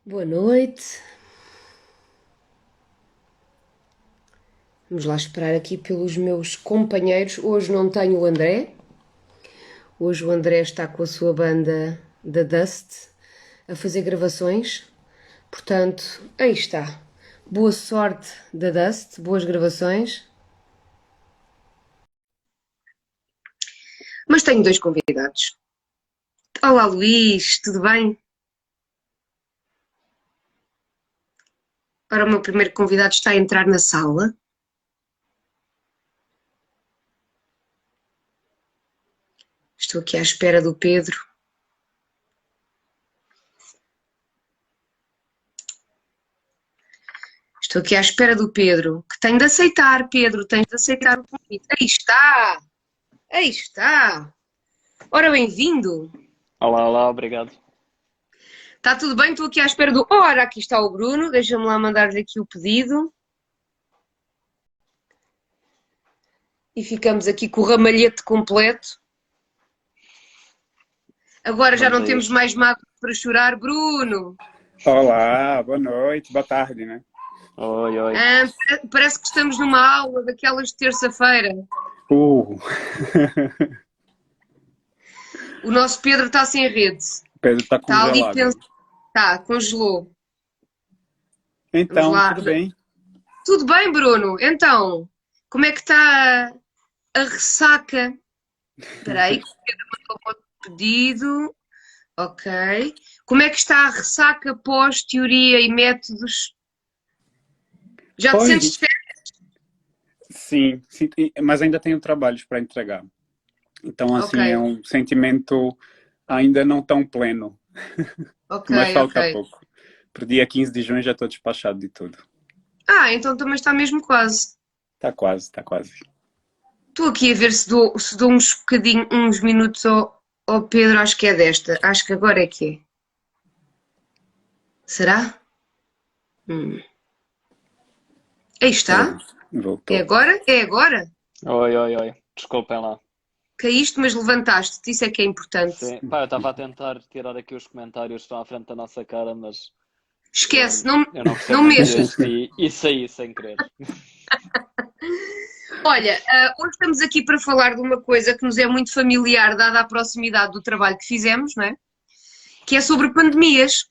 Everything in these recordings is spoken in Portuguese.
Boa noite. Vamos lá esperar aqui pelos meus companheiros. Hoje não tenho o André. Hoje o André está com a sua banda da Dust a fazer gravações. Portanto, aí está. Boa sorte da Dust, boas gravações. Mas tenho dois convidados. Olá Luís, tudo bem? Ora, o meu primeiro convidado está a entrar na sala. Estou aqui à espera do Pedro. Estou aqui à espera do Pedro, que tem de aceitar, Pedro, tens de aceitar o convite. Aí está! Aí está! Ora, bem-vindo! Olá, olá, obrigado. Está tudo bem? Estou aqui à espera do. Ora, aqui está o Bruno, deixa-me lá mandar-lhe aqui o pedido. E ficamos aqui com o ramalhete completo. Agora já Vamos não a temos isso. mais mágoa para chorar. Bruno! Olá, boa noite, boa tarde, né? Oi, oi. Ah, parece que estamos numa aula daquelas de terça-feira. Uh, O nosso Pedro está sem rede. Pedro tá Está ali congelado. pensando. Está, congelou. Vamos Então, lá. tudo bem? Tudo bem, Bruno? Então, como é que está a ressaca? Espera aí, que o Pedro mandou outro pedido. Ok. Como é que está a ressaca pós-teoria e métodos? Já te Pois, sentes de férias? sim, sim, mas ainda tenho trabalhos para entregar. Então, Ok, assim, é um sentimento ainda não tão pleno, ok, mas ok. falta pouco. Pro dia 15 de junho já estou despachado de tudo. Ah, então também está mesmo quase. Tá quase, tá quase. Estou aqui a ver se dou uns bocadinho, uns minutos ao Pedro, acho que é desta. Acho que agora é que é. Será? Hum. Aí está. Pronto, É voltou. agora? É agora? Oi, oi, oi. Desculpem lá. Caíste, mas levantaste-te. Isso é que é importante. Sim. Pá, eu estava a tentar tirar aqui os comentários que estão à frente da nossa cara, mas Esquece, eu, não, eu não percebo não muito mexas. disto e saí sem querer. Olha, hoje estamos aqui para falar de uma coisa que nos é muito familiar, dada a proximidade do trabalho que fizemos, não é? Que é sobre pandemias.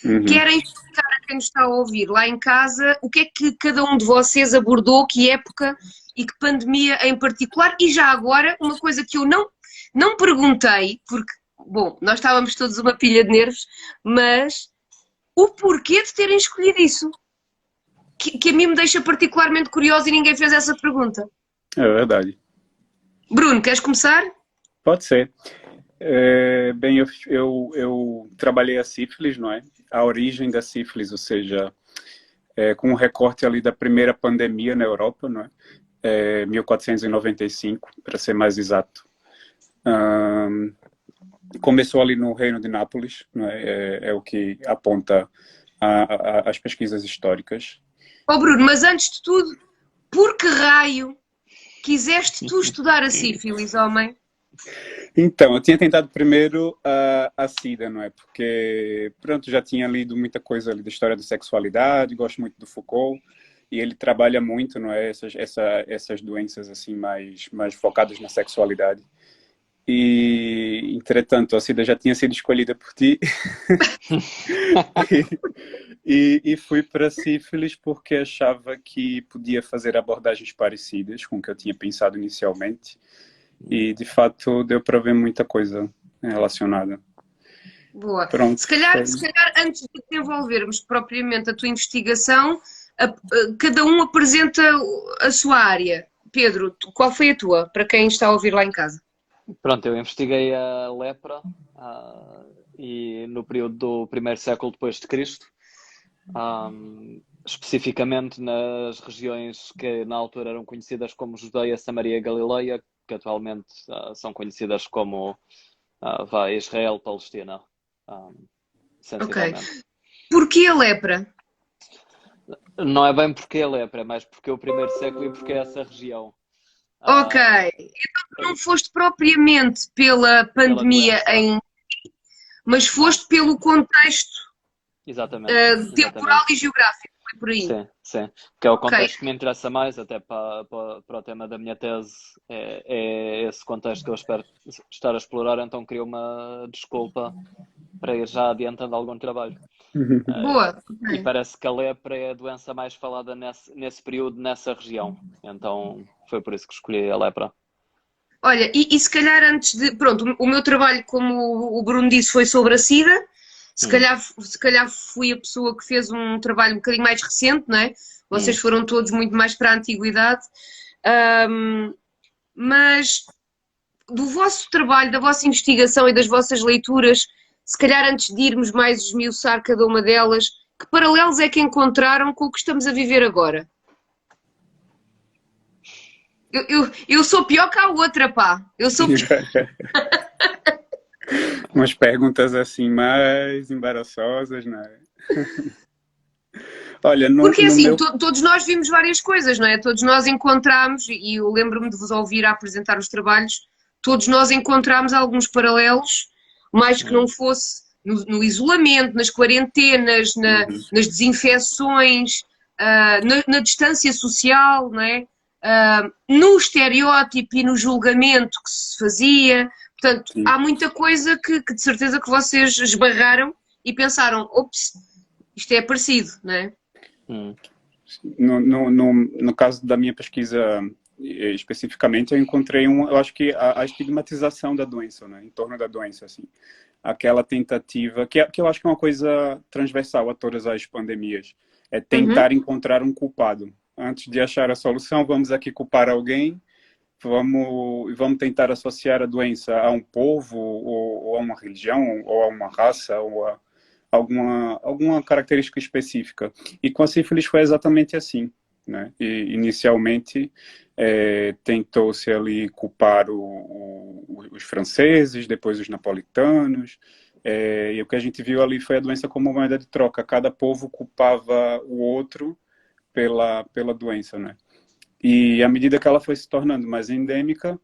Uhum. Querem explicar a quem nos está a ouvir lá em casa o que é que cada um de vocês abordou, que época e que pandemia em particular? E já agora, uma coisa que eu não perguntei, porque, bom, nós estávamos todos uma pilha de nervos, mas o porquê de terem escolhido isso? Que a mim me deixa particularmente curiosa e ninguém fez essa pergunta. É verdade. Bruno, queres começar? Pode ser. Bem, eu trabalhei a sífilis, não é? A origem da sífilis, ou seja, com um recorte ali da primeira pandemia na Europa, não é? 1495, para ser mais exato. Começou ali no Reino de Nápoles, não é? É o que aponta as pesquisas históricas. Oh Bruno, mas antes de tudo, por que raio quiseste tu estudar a sífilis, homem? Então, eu tinha tentado primeiro a SIDA, não é? Porque, pronto, já tinha lido muita coisa ali da história da sexualidade, gosto muito do Foucault, e ele trabalha muito, não é? Essas doenças, assim, mais focadas na sexualidade. E, entretanto, a SIDA já tinha sido escolhida por ti, e fui para sífilis porque achava que podia fazer abordagens parecidas com o que eu tinha pensado inicialmente. E, de fato, deu para ver muita coisa relacionada. Boa. Se Pronto, calhar, foi. se calhar antes de desenvolvermos propriamente a tua investigação, cada um apresenta a sua área. Pedro, qual foi a tua, para quem está a ouvir lá em casa? Pronto, eu investiguei a lepra e no período do primeiro século depois de Cristo, especificamente nas regiões que na altura eram conhecidas como Judeia, Samaria e Galileia, que atualmente são conhecidas como Israel, Palestina, Ok. sensivelmente. Porquê a lepra? Não é bem porque é lepra, é mais porque é o primeiro século e porque é essa região. Ok. Ah, Não foste propriamente pela pela pandemia doença. mas Não, foste pelo contexto. Exatamente, temporal exatamente. e geográfico, foi por aí. Sim, sim. Que é o Ok. contexto que me interessa mais, até para o tema da minha tese, é esse contexto que eu espero estar a explorar, então crio uma desculpa para ir já adiantando algum trabalho. Boa. E Ok. parece que a lepra é a doença mais falada nesse período, nessa região. Então foi por isso que escolhi a lepra. Olha, e se calhar antes de. Pronto, o meu trabalho, como o Bruno disse, foi sobre a SIDA. Hum, Se calhar fui a pessoa que fez um trabalho um bocadinho mais recente, não é? Vocês hum. foram todos muito mais para a antiguidade. Ahm, mas do vosso trabalho, da vossa investigação e das vossas leituras, se calhar antes de irmos mais esmiuçar cada uma delas, que paralelos é que encontraram com o que estamos a viver agora? Eu sou pior que a outra, pá. Eu sou pior. Umas perguntas assim mais embaraçosas, né? Olha, Porque no assim, meu. todos nós vimos várias coisas, não é? Todos nós encontramos, e eu lembro-me de vos ouvir a apresentar os trabalhos, todos nós encontramos alguns paralelos, mais que não Hum, fosse no isolamento, nas quarentenas, Uhum, nas desinfecções, na distância social, não é? No estereótipo e no julgamento que se fazia. Portanto, sim. há muita coisa que de certeza que vocês esbarraram e pensaram, ops, isto é parecido, não é? hum, No caso da minha pesquisa, especificamente, eu encontrei eu acho que a estigmatização da doença, né, em torno da doença, assim, aquela tentativa, que eu acho que é uma coisa transversal a todas as pandemias, é Uhum. tentar encontrar um culpado. Antes de achar a solução, vamos aqui culpar alguém, vamos tentar associar a doença a um povo, ou a uma religião, ou a uma raça, ou a alguma característica específica. E com a sífilis foi exatamente assim. Né? E, inicialmente, tentou-se ali culpar os franceses, depois os napolitanos, e o que a gente viu ali foi a doença como moeda de troca. Cada povo culpava o outro pela doença. Né? E à medida que ela foi se tornando mais endêmica,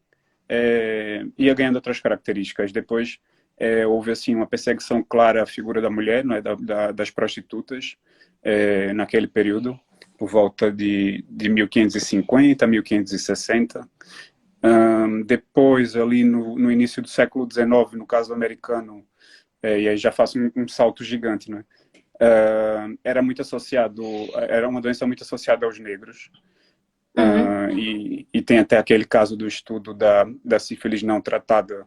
ia ganhando outras características. Depois houve assim uma perseguição clara à figura da mulher, não é, das prostitutas, naquele período, por volta de 1550, 1560. Depois, ali no início do século XIX, no caso americano, e aí já faço um salto gigante, né? Era uma doença muito associada aos negros. Uhum. E tem até aquele caso do estudo da sífilis não tratada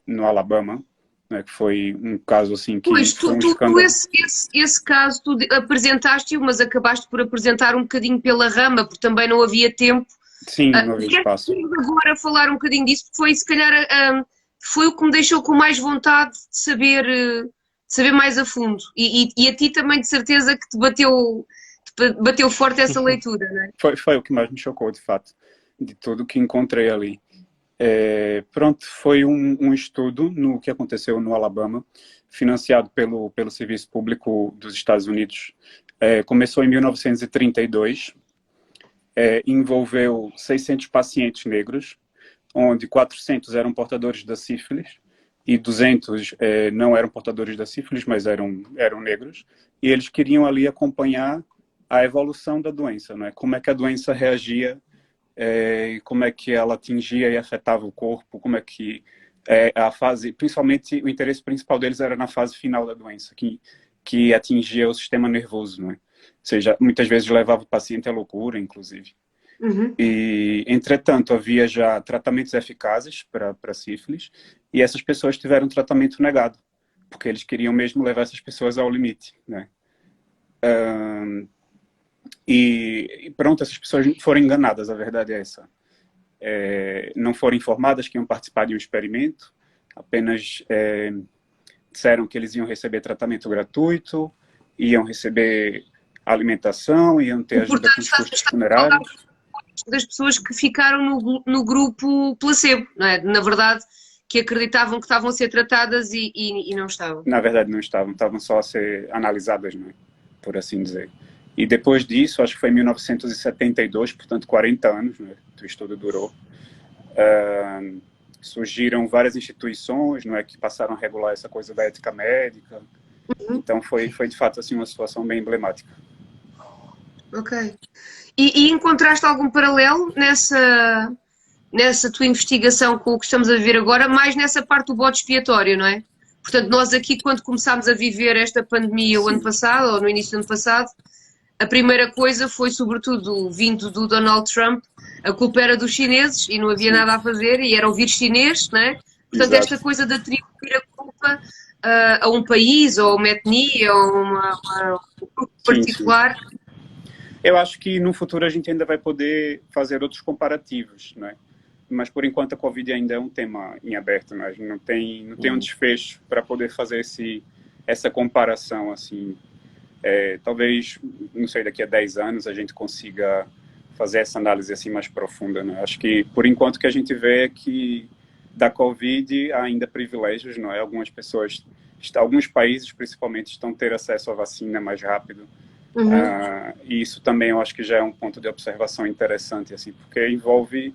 no Alabama, né, que foi um caso assim que Pois, foi um tu escândalo. esse caso tu apresentaste-o, mas acabaste por apresentar um bocadinho pela rama, porque também não havia tempo. Sim, não havia espaço. Quero agora falar um bocadinho disso, porque foi se calhar foi o que me deixou com mais vontade de saber mais a fundo. E a ti também de certeza que te bateu forte essa leitura, não é? Foi o que mais me chocou, de fato, de tudo que encontrei ali. Pronto, foi um estudo no que aconteceu no Alabama, financiado pelo Serviço Público dos Estados Unidos. Começou em 1932, envolveu 600 pacientes negros, onde 400 eram portadores da sífilis e 200 não eram portadores da sífilis, mas eram negros, e eles queriam ali acompanhar a evolução da doença, né? Como é que a doença reagia, como é que ela atingia e afetava o corpo, como é que a fase, principalmente o interesse principal deles era na fase final da doença, que atingia o sistema nervoso, né? Ou seja, muitas vezes levava o paciente à loucura, inclusive. Uhum. E, entretanto, havia já tratamentos eficazes para sífilis, e essas pessoas tiveram tratamento negado, porque eles queriam mesmo levar essas pessoas ao limite, né? E pronto, essas pessoas foram enganadas, a verdade é essa. Não foram informadas que iam participar de um experimento, apenas disseram que eles iam receber tratamento gratuito, iam receber alimentação, iam ter E, ajuda com portanto, os custos estás a falar funerários. das pessoas que ficaram no grupo placebo, não é? Na verdade, que acreditavam que estavam a ser tratadas e não estavam. Na verdade não estavam só a ser analisadas, né, por assim dizer. E depois disso, acho que foi em 1972, portanto 40 anos, né, que o estudo durou, surgiram várias instituições, não é, que passaram a regular essa coisa da ética médica, Então foi de fato assim uma situação bem emblemática. Ok. E encontraste algum paralelo nessa tua investigação com o que estamos a viver agora, mais nessa parte do bode expiatório, não é? Portanto, nós aqui, quando começámos a viver esta pandemia o ano Sim, passado, ou no início do ano passado, a primeira coisa foi, sobretudo, vindo do Donald Trump, a culpa era dos chineses e não havia sim, nada a fazer e era ouvir chinês, não é? Portanto, esta exato. coisa de atribuir a culpa a um país, ou a uma etnia, ou um grupo Sim, sim. particular. Eu acho que no futuro a gente ainda vai poder fazer outros comparativos, né? Mas por enquanto a Covid ainda é um tema em aberto, né? Não tem um desfecho para poder fazer essa comparação, assim. Talvez, não sei, daqui a 10 anos a gente consiga fazer essa análise assim mais profunda, né? Acho que por enquanto o que a gente vê é que da Covid há ainda privilégios, não é? Alguns países principalmente estão tendo acesso à vacina mais rápido. Uhum. E isso também eu acho que já é um ponto de observação interessante, assim, porque envolve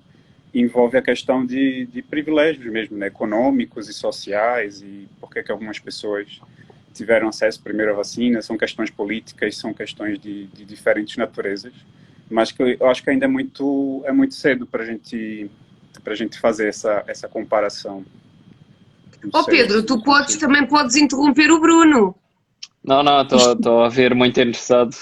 a questão de privilégios mesmo, né, econômicos e sociais, e por que algumas pessoas tiveram acesso primeiro à vacina, são questões políticas, são questões de diferentes naturezas, mas que eu acho que ainda é muito cedo para a gente fazer essa comparação. Não Ó sei Pedro, se tu consigo. também podes interromper o Bruno. Não, não, Isto, estou a ver muito interessado.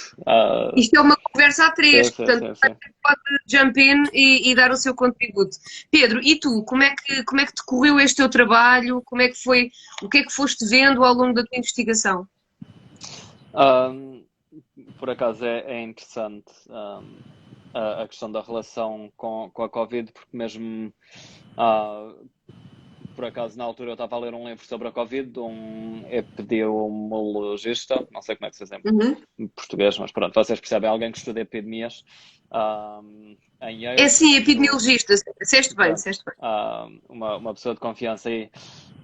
isto é uma conversa a Sim, três, sim, portanto, sim, sim. pode jump in e dar o seu contributo. Pedro, e tu, como é que decorreu este teu trabalho? Como é que foi, o que é que foste vendo ao longo da tua investigação? Ahm, por acaso é interessante a questão da relação com a Covid, porque mesmo ah, por acaso na altura eu estava a ler um livro sobre a Covid de um epidemiologista, não sei como é que se diz Uhum. em português, mas pronto, vocês percebem, alguém que estuda epidemias em É Yale, sim, portanto, epidemiologista, disseste bem, pronto, disseste bem. uma pessoa de confiança aí.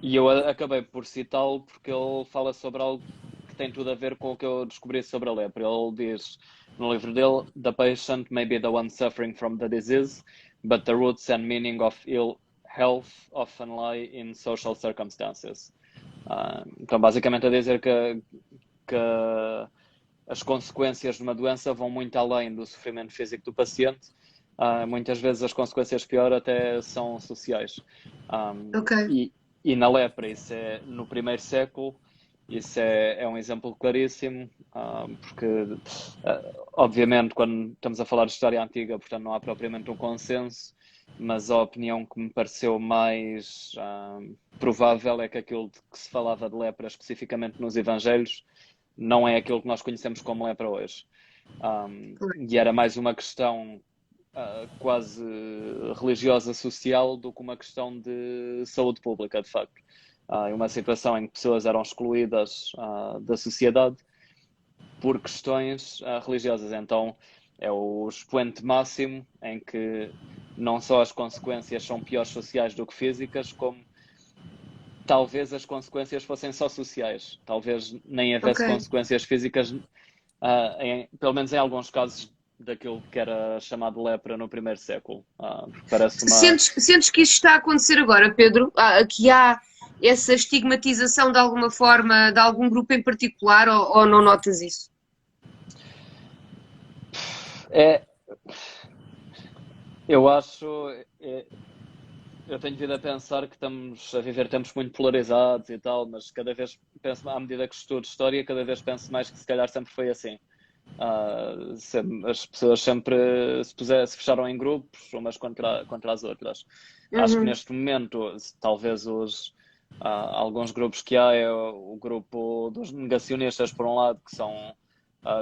E eu acabei por citá-lo porque ele fala sobre algo que tem tudo a ver com o que eu descobri sobre a lepra. Ele diz no livro dele: "The patient may be the one suffering from the disease, but the roots and meaning of ill health often lie in social circumstances." Então, basicamente, a dizer que as consequências de uma doença vão muito além do sofrimento físico do paciente. Muitas vezes as consequências pior até são sociais. Ok. E na lepra, isso é no primeiro século, isso é um exemplo claríssimo, porque, obviamente, quando estamos a falar de história antiga, portanto, não há propriamente um consenso, mas a opinião que me pareceu mais provável é que aquilo de que se falava de lepra especificamente nos Evangelhos não é aquilo que nós conhecemos como lepra hoje. E era mais uma questão quase religiosa social do que uma questão de saúde pública, de facto. Uma situação em que pessoas eram excluídas da sociedade por questões religiosas. Então é o expoente máximo em que não só as consequências são piores sociais do que físicas, como talvez as consequências fossem só sociais. Talvez nem Ok. houvesse consequências físicas, pelo menos em alguns casos, daquilo que era chamado lepra no primeiro século. Parece uma. Sentes que isso está a acontecer agora, Pedro? Que há essa estigmatização de alguma forma de algum grupo em particular ou não notas isso? É, eu acho. Eu tenho vindo a pensar que estamos a viver tempos muito polarizados e tal, mas cada vez penso, à medida que estudo história, cada vez penso mais que se calhar sempre foi assim. As pessoas sempre se fecharam em grupos, umas contra as outras. Acho que Uhum. neste momento, talvez alguns grupos que há é o grupo dos negacionistas, por um lado, que são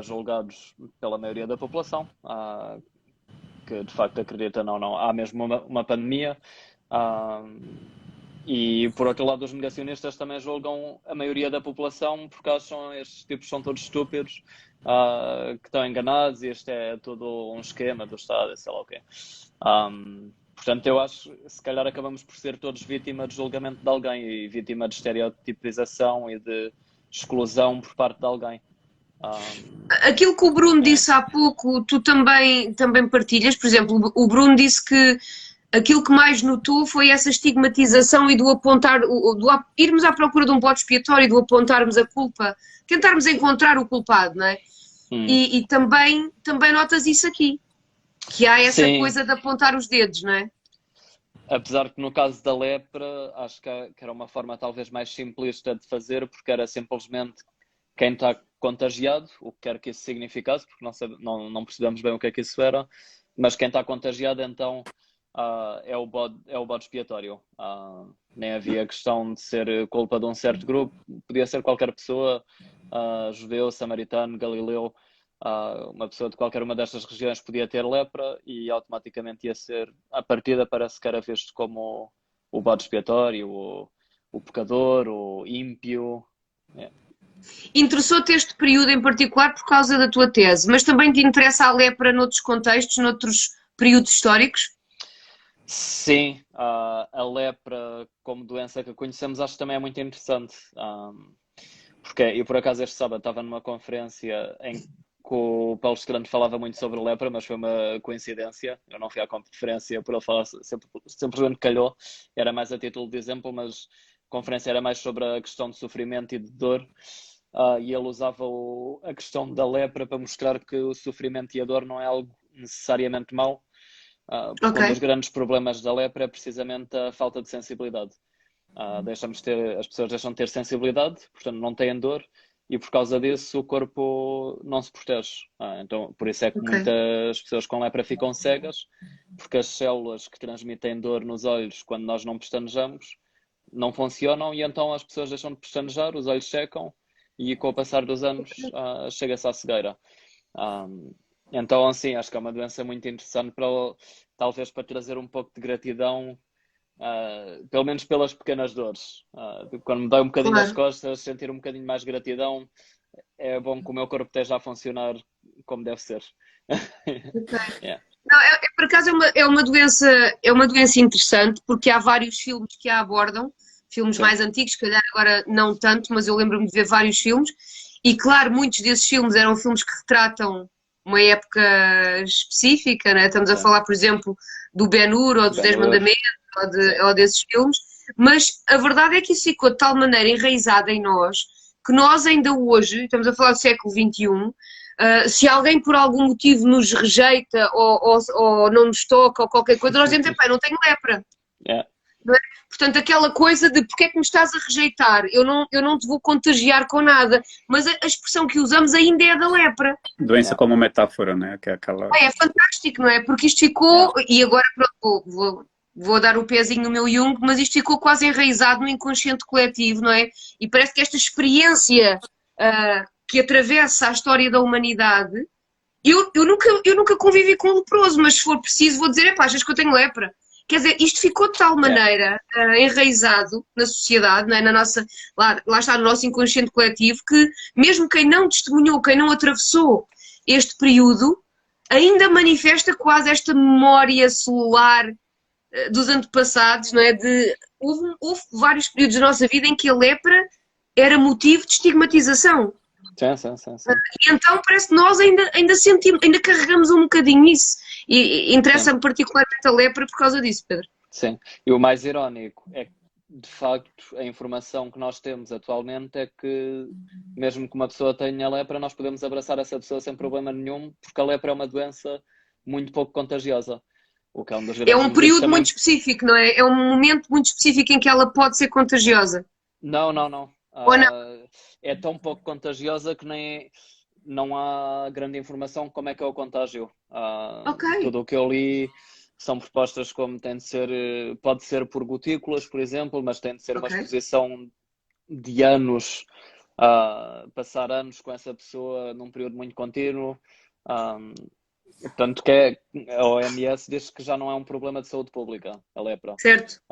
julgados pela maioria da população, que de facto acredita, não, há mesmo uma pandemia. E por outro lado, os negacionistas também julgam a maioria da população porque acham que estes tipos são todos estúpidos, que estão enganados e este é tudo um esquema do Estado, sei lá o quê. Portanto, eu acho que se calhar acabamos por ser todos vítima de julgamento de alguém e vítima de estereotipização e de exclusão por parte de alguém. Aquilo que o Bruno disse há pouco, tu também partilhas. Por exemplo, o Bruno disse que aquilo que mais notou foi essa estigmatização e do apontar, irmos à procura de um bode expiatório, do apontarmos a culpa, tentarmos encontrar o culpado, não é? E também notas isso aqui, que há essa Sim. coisa de apontar os dedos, não é? Apesar que no caso da lepra, acho que era uma forma talvez mais simplista de fazer, porque era simplesmente quem está contagiado, o que quer que isso significasse, porque não percebemos bem o que é que isso era, mas quem está contagiado então é o bode expiatório. Nem havia questão de ser culpa de um certo grupo, podia ser qualquer pessoa, judeu, samaritano, galileu, uma pessoa de qualquer uma destas regiões podia ter lepra e automaticamente ia ser, à partida parece que era visto como o bode expiatório, o pecador, o ímpio. Interessou-te este período em particular por causa da tua tese, mas também te interessa a lepra noutros contextos, noutros períodos históricos? Sim, a lepra como doença que conhecemos acho que também é muito interessante. Porque eu por acaso este sábado estava numa conferência em que o Paulo Escrante falava muito sobre lepra, mas foi uma coincidência. Eu não fui à conferência por ele falar, simplesmente calhou. Era mais a título de exemplo, mas a conferência era mais sobre a questão de sofrimento e de dor. E ele usava a questão da lepra para mostrar que o sofrimento e a dor não é algo necessariamente mau. Porque um dos grandes problemas da lepra é precisamente a falta de sensibilidade. As pessoas deixam de ter sensibilidade, portanto não têm dor, e por causa disso o corpo não se protege. Então, por isso é que muitas pessoas com lepra ficam cegas, porque as células que transmitem dor nos olhos quando nós não pestanejamos não funcionam, e então as pessoas deixam de pestanejar, os olhos secam, e com o passar dos anos chega-se à cegueira. Então, assim, acho que é uma doença muito interessante talvez para trazer um pouco de gratidão, pelo menos pelas pequenas dores. Quando me dói um bocadinho as costas, sentir um bocadinho mais gratidão, é bom que o meu corpo esteja a funcionar como deve ser. Não, por acaso é uma doença interessante, porque há vários filmes que a abordam, filmes mais antigos, se calhar agora não tanto, mas eu lembro-me de ver vários filmes, e claro, muitos desses filmes eram filmes que retratam uma época específica, né? Estamos a falar, por exemplo, do Ben-Hur ou dos Dez Mandamentos ou desses filmes, mas a verdade é que isso ficou de tal maneira enraizado em nós que nós ainda hoje, estamos a falar do século XXI, se alguém por algum motivo nos rejeita ou não nos toca ou qualquer coisa, nós dizemos, não tenho lepra. Não é? Portanto, aquela coisa de porque é que me estás a rejeitar? Eu não te vou contagiar com nada. Mas a expressão que usamos ainda é da lepra. Doença como metáfora, né? Que é aquela... É fantástico, não é? Porque isto ficou, e agora pronto, vou dar o pezinho no meu Jung, mas isto ficou quase enraizado no inconsciente coletivo, não é? E parece que esta experiência que atravessa a história da humanidade, eu nunca convivi com um leproso, mas se for preciso vou dizer, achas que eu tenho lepra? Quer dizer, isto ficou de tal maneira enraizado na sociedade, não é? Lá está no nosso inconsciente coletivo, que mesmo quem não testemunhou, quem não atravessou este período, ainda manifesta quase esta memória celular dos antepassados, não é? Houve vários períodos da nossa vida em que a lepra era motivo de estigmatização. Sim. E então parece que nós ainda sentimos, ainda carregamos um bocadinho isso. E interessa-me particularmente a lepra por causa disso, Pedro. Sim, e o mais irónico é que, de facto, a informação que nós temos atualmente é que, mesmo que uma pessoa tenha lepra, nós podemos abraçar essa pessoa sem problema nenhum, porque a lepra é uma doença muito pouco contagiosa. O que é um período muito específico, não é? É um momento muito específico em que ela pode ser contagiosa. Não. Ou não? É tão pouco contagiosa que não há grande informação como é que é o contágio. Tudo o que eu li são propostas como pode ser por gotículas, por exemplo, mas tem de ser uma exposição de anos, passar anos com essa pessoa num período muito contínuo. Tanto que a OMS diz que já não é um problema de saúde pública, a lepra. Certo.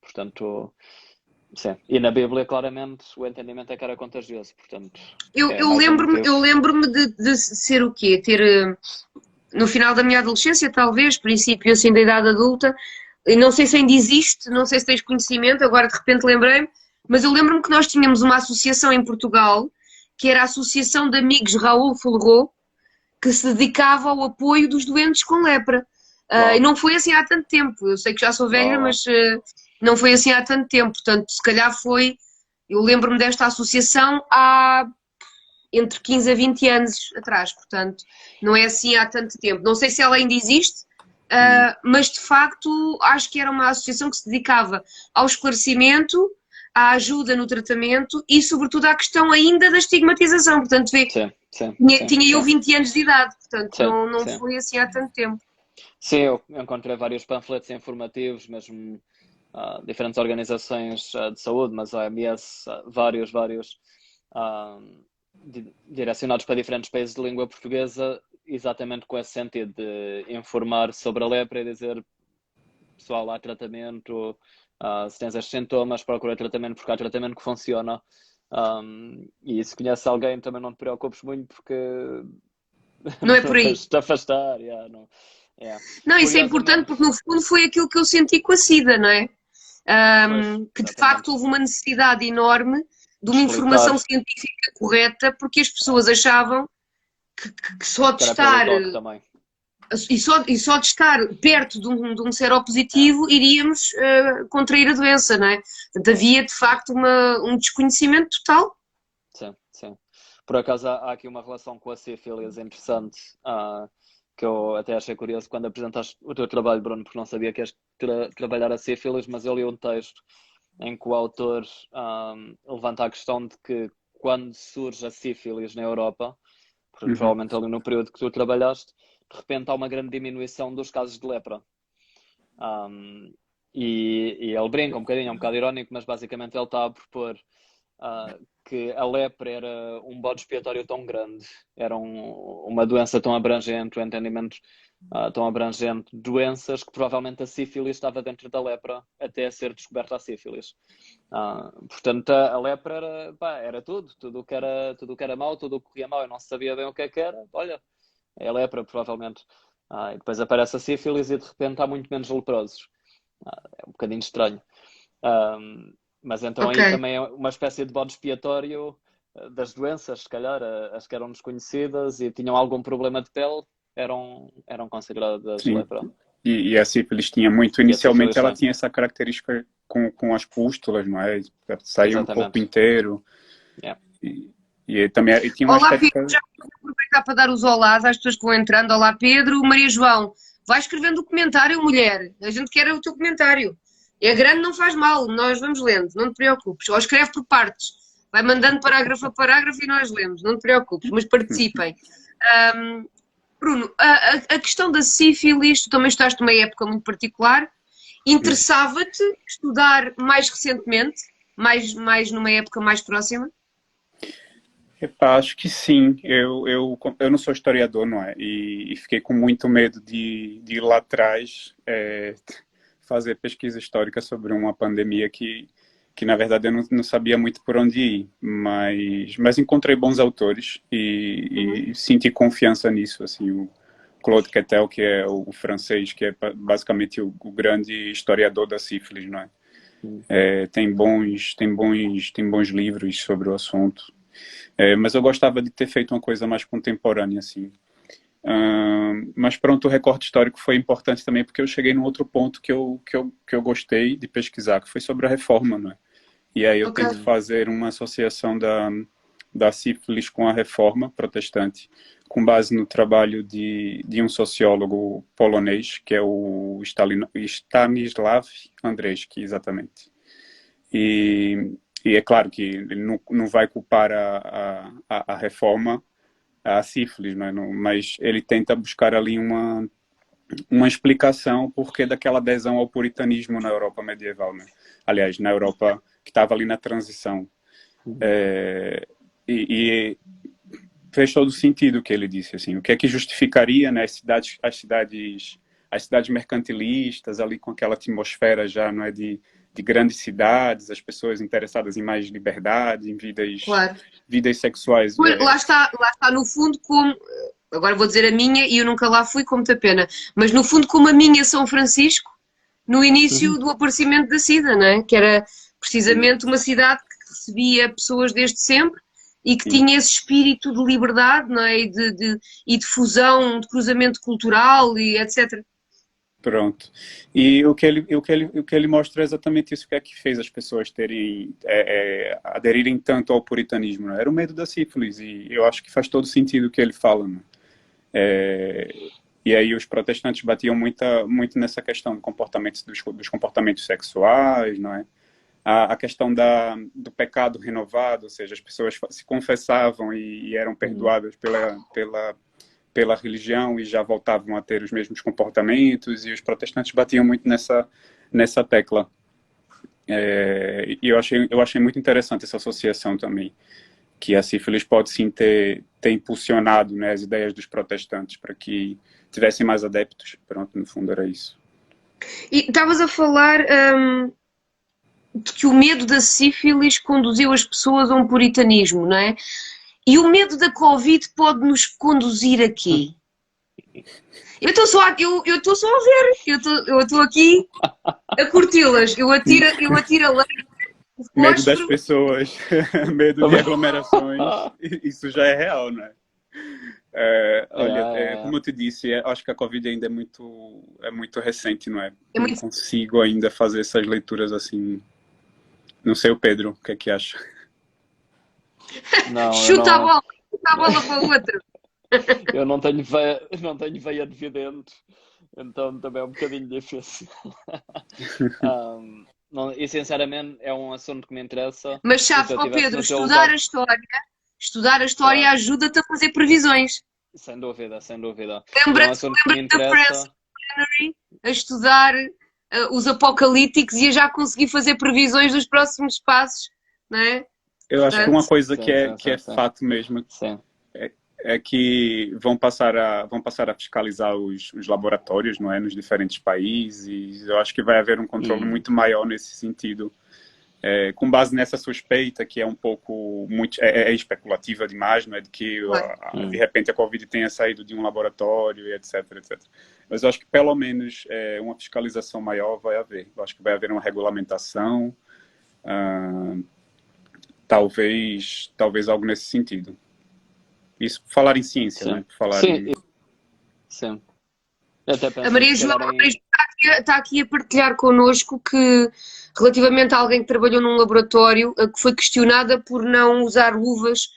Portanto, sim. E na Bíblia, claramente, o entendimento é que era contagioso, portanto... Eu lembro-me de ser o quê? Ter, no final da minha adolescência, talvez, princípio assim da idade adulta, e não sei se ainda existe, não sei se tens conhecimento, agora de repente lembrei-me, mas eu lembro-me que nós tínhamos uma associação em Portugal, que era a Associação de Amigos Raul Folrot, que se dedicava ao apoio dos doentes com lepra. E não foi assim há tanto tempo. Eu sei que já sou velha, mas não foi assim há tanto tempo. Portanto, se calhar foi. Eu lembro-me desta associação há entre 15 a 20 anos atrás. Portanto, não é assim há tanto tempo. Não sei se ela ainda existe, mas de facto acho que era uma associação que se dedicava ao esclarecimento, à ajuda no tratamento e, sobretudo, à questão ainda da estigmatização. Portanto, tinha eu 20 anos de idade, portanto, não foi assim há tanto tempo. Sim, eu encontrei vários panfletos informativos, mesmo diferentes organizações de saúde, mas a OMS, vários, direcionados para diferentes países de língua portuguesa, exatamente com esse sentido de informar sobre a lepra e dizer, pessoal, há tratamento, se tens estes sintomas, procura tratamento porque há tratamento que funciona. E se conheces alguém, também não te preocupes muito porque não é por aí. Te afastar, Não, isso é importante porque no fundo foi aquilo que eu senti com a SIDA, não é? Que de facto houve uma necessidade enorme de uma informação científica correta, porque as pessoas achavam que só de estar e só de estar perto de um seropositivo iríamos contrair a doença, não é? Portanto, havia de facto um desconhecimento total. Sim. Por acaso há aqui uma relação com a sífilis interessante, que eu até achei curioso quando apresentaste o teu trabalho, Bruno, porque não sabia que ias trabalhar a sífilis, mas eu li um texto em que o autor levanta a questão de que quando surge a sífilis na Europa, provavelmente ali no período que tu trabalhaste, de repente há uma grande diminuição dos casos de lepra. E ele brinca um bocadinho, é um bocado irónico, mas basicamente ele está a propor que a lepra era um bode expiatório tão grande, era uma doença tão abrangente, um entendimento tão abrangente de doenças, que provavelmente a sífilis estava dentro da lepra até ser descoberta a sífilis. Portanto, a lepra era tudo o que era mau, tudo o que corria mal, eu não sabia bem o que é que era, olha, é a lepra, provavelmente. E depois aparece a sífilis e de repente há muito menos leprosos. É um bocadinho estranho. Mas então aí também é uma espécie de bode expiatório das doenças, se calhar, as que eram desconhecidas e tinham algum problema de pele, eram consideradas lepra. E a sífilis tinha muito, inicialmente ela tinha essa característica com as pústulas, não é? Saía um corpo inteiro. E também tinha uma estética... Pedro, já vou aproveitar para dar os olás às pessoas que vão entrando. Olá, Pedro. Maria João, vai escrevendo o comentário, mulher. A gente quer o teu comentário. É grande, não faz mal, nós vamos lendo, não te preocupes. Ou escreve por partes, vai mandando parágrafo a parágrafo e nós lemos, não te preocupes, mas participem. Bruno, a questão da sífilis, tu também estás numa época muito particular, interessava-te estudar mais recentemente, mais numa época mais próxima? Acho que sim, eu não sou historiador, não é? E fiquei com muito medo de ir lá atrás, fazer pesquisa histórica sobre uma pandemia que na verdade eu não sabia muito por onde ir, mas encontrei bons autores e senti confiança nisso, assim, o Claude Quetel, que é o francês, que é basicamente o grande historiador da sífilis, não é? Tem bons livros sobre o assunto, mas eu gostava de ter feito uma coisa mais contemporânea, assim. Mas pronto, o recorte histórico foi importante também porque eu cheguei num outro ponto que eu gostei de pesquisar, que foi sobre a reforma, né? E aí eu tento fazer uma associação da sífilis com a reforma protestante, com base no trabalho de um sociólogo polonês, que é o Stanislaw Andrzejewski, exatamente. E é claro que ele não vai culpar a reforma a sífilis, né? Mas ele tenta buscar ali uma explicação porque daquela adesão ao puritanismo na Europa medieval, né? Aliás, na Europa que estava ali na transição. E fez todo sentido o que ele disse, assim, o que é que justificaria, né, as cidades mercantilistas ali com aquela atmosfera já, não é, de grandes cidades, as pessoas interessadas em mais liberdade, em vidas sexuais. Lá está no fundo como, agora vou dizer a minha e eu nunca lá fui, com muita pena, mas no fundo como a minha São Francisco, no início do aparecimento da SIDA, não é? Que era precisamente uma cidade que recebia pessoas desde sempre e que tinha esse espírito de liberdade, não é? E de fusão, de cruzamento cultural e etc. Pronto. E o que ele mostra é exatamente isso, o que é que fez as pessoas aderirem tanto ao puritanismo, né? Era o medo da sífilis, e eu acho que faz todo sentido o que ele fala, né? É, e aí os protestantes batiam muito nessa questão dos comportamentos sexuais, não é? A questão do pecado renovado, ou seja, as pessoas se confessavam e eram perdoadas pela religião e já voltavam a ter os mesmos comportamentos, e os protestantes batiam muito nessa tecla. E eu achei muito interessante essa associação também, que a sífilis pode sim ter impulsionado, né, as ideias dos protestantes para que tivessem mais adeptos. Pronto, no fundo era isso. E estavas a falar de que o medo da sífilis conduziu as pessoas a um puritanismo, não é? E o medo da Covid pode nos conduzir a quê? Eu estou só a ver, eu estou aqui a curti-las, eu atiro a leite, Medo das pessoas, medo de aglomerações, isso já é real, né? Olha, como eu te disse, acho que a Covid ainda é muito recente, não é? Não consigo ainda fazer essas leituras assim. Não sei o Pedro, o que é que acha? Não, chuta a bola para o outro. Eu não tenho veia de vidente, então também é um bocadinho difícil. E sinceramente é um assunto que me interessa. Mas sabes, Pedro, estudar a história claro, ajuda-te a fazer previsões. Sem dúvida. Lembra-te da Press a estudar os apocalípticos e a já conseguir fazer previsões dos próximos passos, não é? Eu acho que uma coisa que é fato mesmo é que vão passar a fiscalizar os laboratórios, não é, nos diferentes países. Eu acho que vai haver um controle muito maior nesse sentido. Com base nessa suspeita, que é um pouco especulativa demais, não é, de que de repente a Covid tenha saído de um laboratório e etc. Mas eu acho que pelo menos uma fiscalização maior vai haver. Eu acho que vai haver uma regulamentação, talvez algo nesse sentido. Isso, falar em ciência, sim, né? Falar sim. A Maria João está aqui a partilhar connosco que, relativamente a alguém que trabalhou num laboratório, que foi questionada por não usar luvas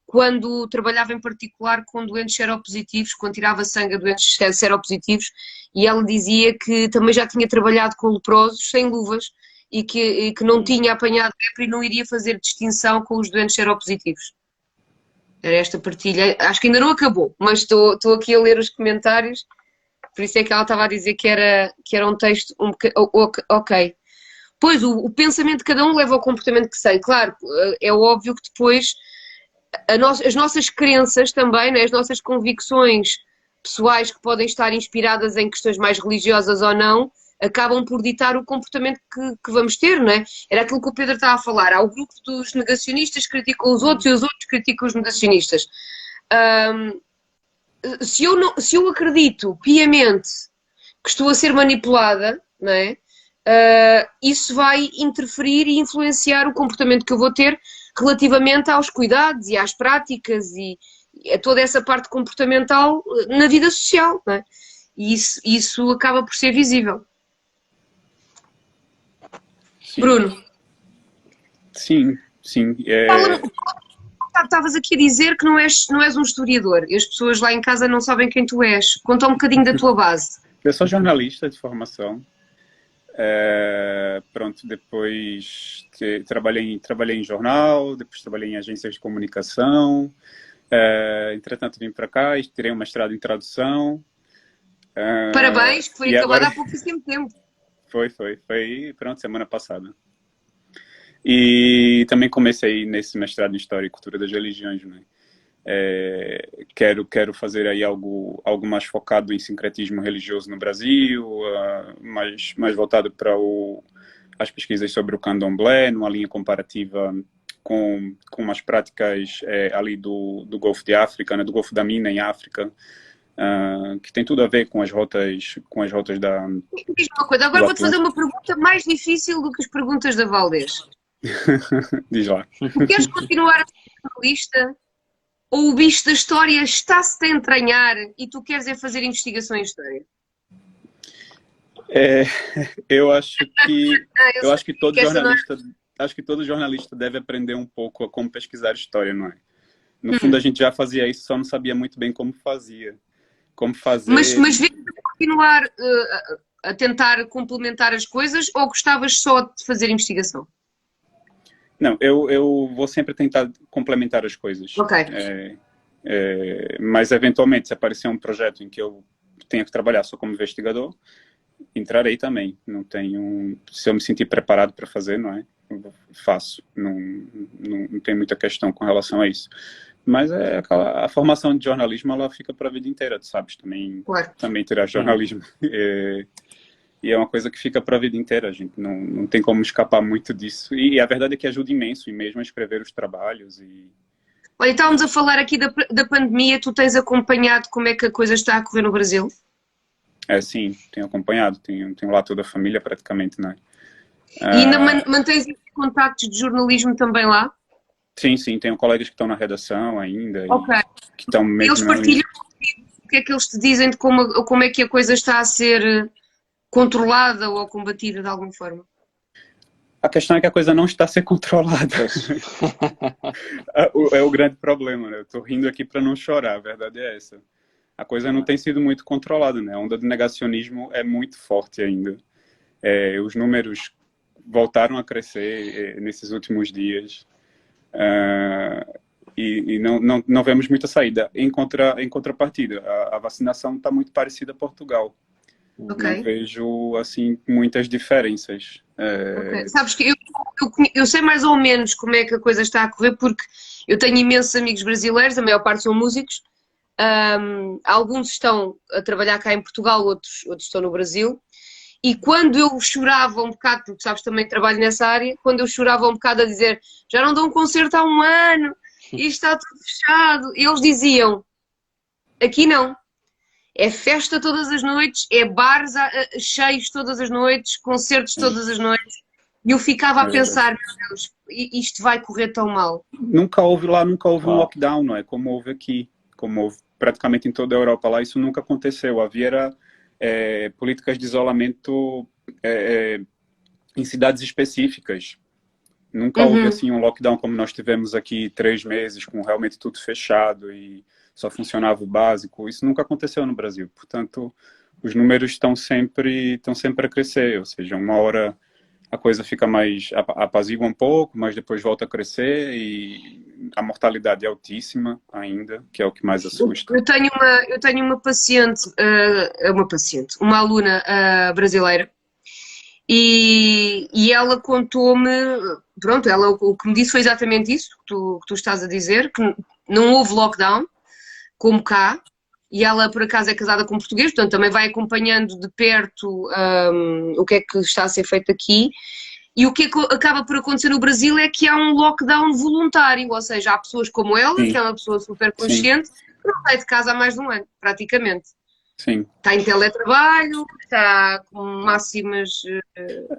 quando trabalhava em particular com doentes seropositivos, quando tirava sangue a doentes seropositivos, e ela dizia que também já tinha trabalhado com leprosos sem luvas e que não tinha apanhado lepra e não iria fazer distinção com os doentes seropositivos. Era esta partilha. Acho que ainda não acabou, mas estou aqui a ler os comentários. Por isso é que ela estava a dizer que era um texto um bocadinho... Ok. Pois, o pensamento de cada um leva ao comportamento que sei. Claro, é óbvio que depois as nossas crenças também, né, as nossas convicções pessoais que podem estar inspiradas em questões mais religiosas ou não, acabam por ditar o comportamento que vamos ter, não é? Era aquilo que o Pedro estava a falar. Há o grupo dos negacionistas que criticam os outros e os outros criticam os negacionistas. Se eu acredito piamente que estou a ser manipulada, não é? Isso vai interferir e influenciar o comportamento que eu vou ter relativamente aos cuidados e às práticas e a toda essa parte comportamental na vida social, não é? E isso acaba por ser visível. Sim. Bruno. Sim. Estavas aqui a dizer que não és um historiador e as pessoas lá em casa não sabem quem tu és. Conta um bocadinho da tua base. Eu sou jornalista de formação. Pronto, depois trabalhei em jornal, depois trabalhei em agências de comunicação. Entretanto vim para cá e tirei um mestrado em tradução. Parabéns, que foi acabado há pouquíssimo tempo. Foi, pronto, semana passada. E também comecei nesse mestrado em História e Cultura das Religiões, né? Quero fazer aí algo mais focado em sincretismo religioso no Brasil, mais voltado para as pesquisas sobre o candomblé, numa linha comparativa com as práticas ali do Golfo de África, né? Do Golfo da Mina em África. Que tem tudo a ver com as rotas da... Diz uma coisa, agora vou-te fazer uma pergunta mais difícil do que as perguntas da Valdez. Diz lá. Queres continuar a ser jornalista? Ou o bicho da história está-se a entranhar e tu queres fazer investigação em história? É, eu acho que Eu eu sei acho que todo que essa não é. jornalista acho que todo jornalista deve aprender um pouco a como pesquisar história, não é? No fundo a gente já fazia isso, só não sabia muito bem como fazia, como fazer. Mas vês continuar a tentar complementar as coisas ou gostavas só de fazer investigação? Não, eu vou sempre tentar complementar as coisas. Ok. Mas eventualmente, se aparecer um projeto em que eu tenha que trabalhar só como investigador, entrarei também. Não tenho, se eu me sentir preparado para fazer, não é? Eu faço. Não tem muita questão com relação a isso. Mas a formação de jornalismo ela fica para a vida inteira, tu sabes? Claro. Também tirar jornalismo. E é uma coisa que fica para a vida inteira, a gente não tem como escapar muito disso. E a verdade é que ajuda imenso, e mesmo a escrever os trabalhos. Olha, estávamos a falar aqui da pandemia, tu tens acompanhado como é que a coisa está a correr no Brasil? Sim, tenho acompanhado, tenho lá toda a família praticamente, não é? E ainda mantens contactos de jornalismo também lá? Sim, tenho colegas que estão na redação ainda, Ok. que estão mesmo Eles partilham o que é que eles te dizem de como é que a coisa está a ser controlada ou combatida de alguma forma? A questão é que a coisa não está a ser controlada. É o grande problema, né? Eu estou rindo aqui para não chorar, a verdade é essa. A coisa não tem sido muito controlada, né? A onda de negacionismo é muito forte ainda. Os números voltaram a crescer nesses últimos dias. E não vemos muita saída. Em contrapartida, a vacinação está muito parecida a Portugal. Okay. Não vejo, assim, muitas diferenças. Okay. Sabes que eu sei mais ou menos como é que a coisa está a correr, porque eu tenho imensos amigos brasileiros, a maior parte são músicos. Alguns estão a trabalhar cá em Portugal, outros estão no Brasil. E quando eu chorava um bocado, porque sabes, também trabalho nessa área, quando eu chorava um bocado a dizer já não dou um concerto há um ano, isto está tudo fechado, eles diziam, aqui não, é festa todas as noites, é bares cheios todas as noites, concertos todas as noites, e eu ficava a pensar, meu Deus, isto vai correr tão mal. Nunca houve um lockdown, não é? Como houve aqui, como houve praticamente em toda a Europa lá, isso nunca aconteceu. Havia políticas de isolamento em cidades específicas. Nunca houve assim um lockdown como nós tivemos aqui 3 meses, com realmente tudo fechado e só funcionava o básico. Isso nunca aconteceu no Brasil. Portanto, os números estão sempre a crescer. Ou seja, uma hora a coisa fica mais apazigua um pouco, mas depois volta a crescer e a mortalidade é altíssima ainda, que é o que mais assusta. Eu tenho uma paciente, uma aluna brasileira, e ela contou-me, pronto, ela o que me disse foi exatamente isso que tu estás a dizer, que não houve lockdown, como cá, e ela por acaso é casada com um português, portanto também vai acompanhando de perto o que é que está a ser feito aqui. E o que é que acaba por acontecer no Brasil é que há um lockdown voluntário, ou seja, há pessoas como ela, Sim. que é uma pessoa super consciente, que não sai de casa há mais de um ano, praticamente. Sim. Está em teletrabalho, está com máximas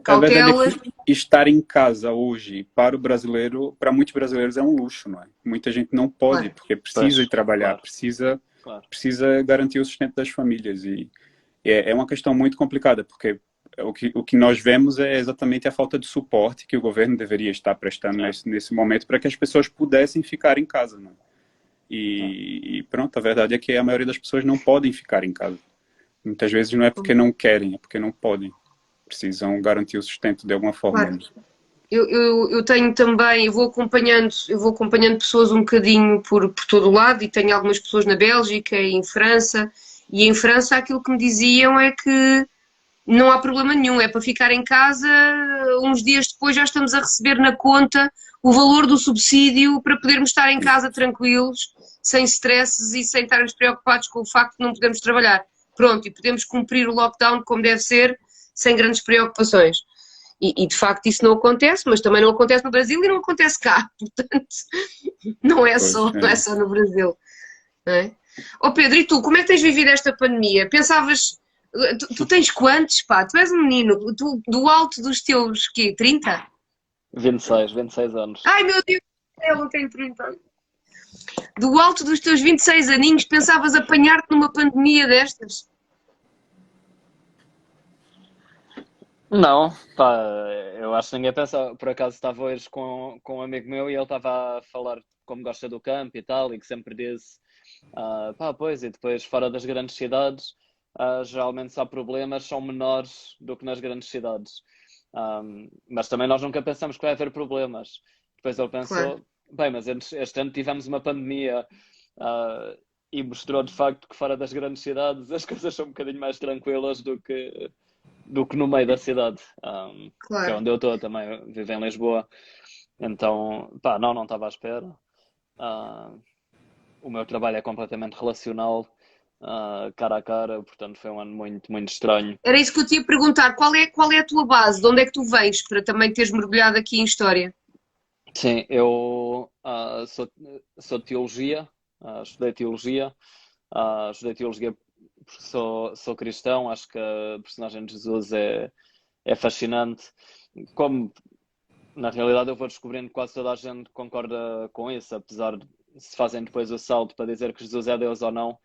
cautelas. É que estar em casa hoje para o brasileiro, para muitos brasileiros é um luxo, não é? Muita gente não pode, porque precisa ir trabalhar, precisa garantir o sustento das famílias. E é uma questão muito complicada, porque o que nós vemos é exatamente a falta de suporte que o governo deveria estar prestando nesse momento para que as pessoas pudessem ficar em casa, não é? E pronto, a verdade é que a maioria das pessoas não podem ficar em casa. Muitas vezes não é porque não querem, é porque não podem. Precisam garantir o sustento de alguma forma. Claro. Eu tenho também, eu vou acompanhando pessoas um bocadinho por todo o lado, e tenho algumas pessoas na Bélgica e em França, e em França aquilo que me diziam é que não há problema nenhum, é para ficar em casa, uns dias depois já estamos a receber na conta o valor do subsídio para podermos estar em casa tranquilos, sem stresses e sem estarmos preocupados com o facto de não podermos trabalhar. Pronto, e podemos cumprir o lockdown como deve ser, sem grandes preocupações. E de facto isso não acontece, mas também não acontece no Brasil e não acontece cá, portanto não é só no Brasil. Não é? Oh Pedro, e tu, como é que tens vivido esta pandemia? Pensavas... Tu tens quantos, pá? Tu és um menino, do alto dos teus, quê, 30? 26 anos. Ai meu Deus, eu não tenho 30 anos. Do alto dos teus 26 aninhos, pensavas apanhar-te numa pandemia destas? Não, pá, eu acho que ninguém pensa. Por acaso estava hoje com um amigo meu e ele estava a falar como gosta do campo e tal, e que sempre disse, pá, pois, e depois fora das grandes cidades, geralmente se há problemas são menores do que nas grandes cidades. Mas também nós nunca pensamos que vai haver problemas. Depois ele Claro. pensou, bem, mas este ano tivemos uma pandemia, ah, e mostrou de facto que fora das grandes cidades as coisas são um bocadinho mais tranquilas do que no meio da cidade, que é Claro. onde eu estou também, eu vivo em Lisboa. Então, pá, não estava à espera. Ah, o meu trabalho é completamente relacional, cara a cara, portanto foi um ano muito, muito estranho. Era isso que eu te ia perguntar. Qual é a tua base? De onde é que tu vens? Para também teres mergulhado aqui em história. Sim, eu sou de teologia, estudei teologia porque sou cristão, acho que a personagem de Jesus é fascinante. Como na realidade eu vou descobrindo que quase toda a gente concorda com isso, apesar de se fazem depois o salto para dizer que Jesus é Deus ou não,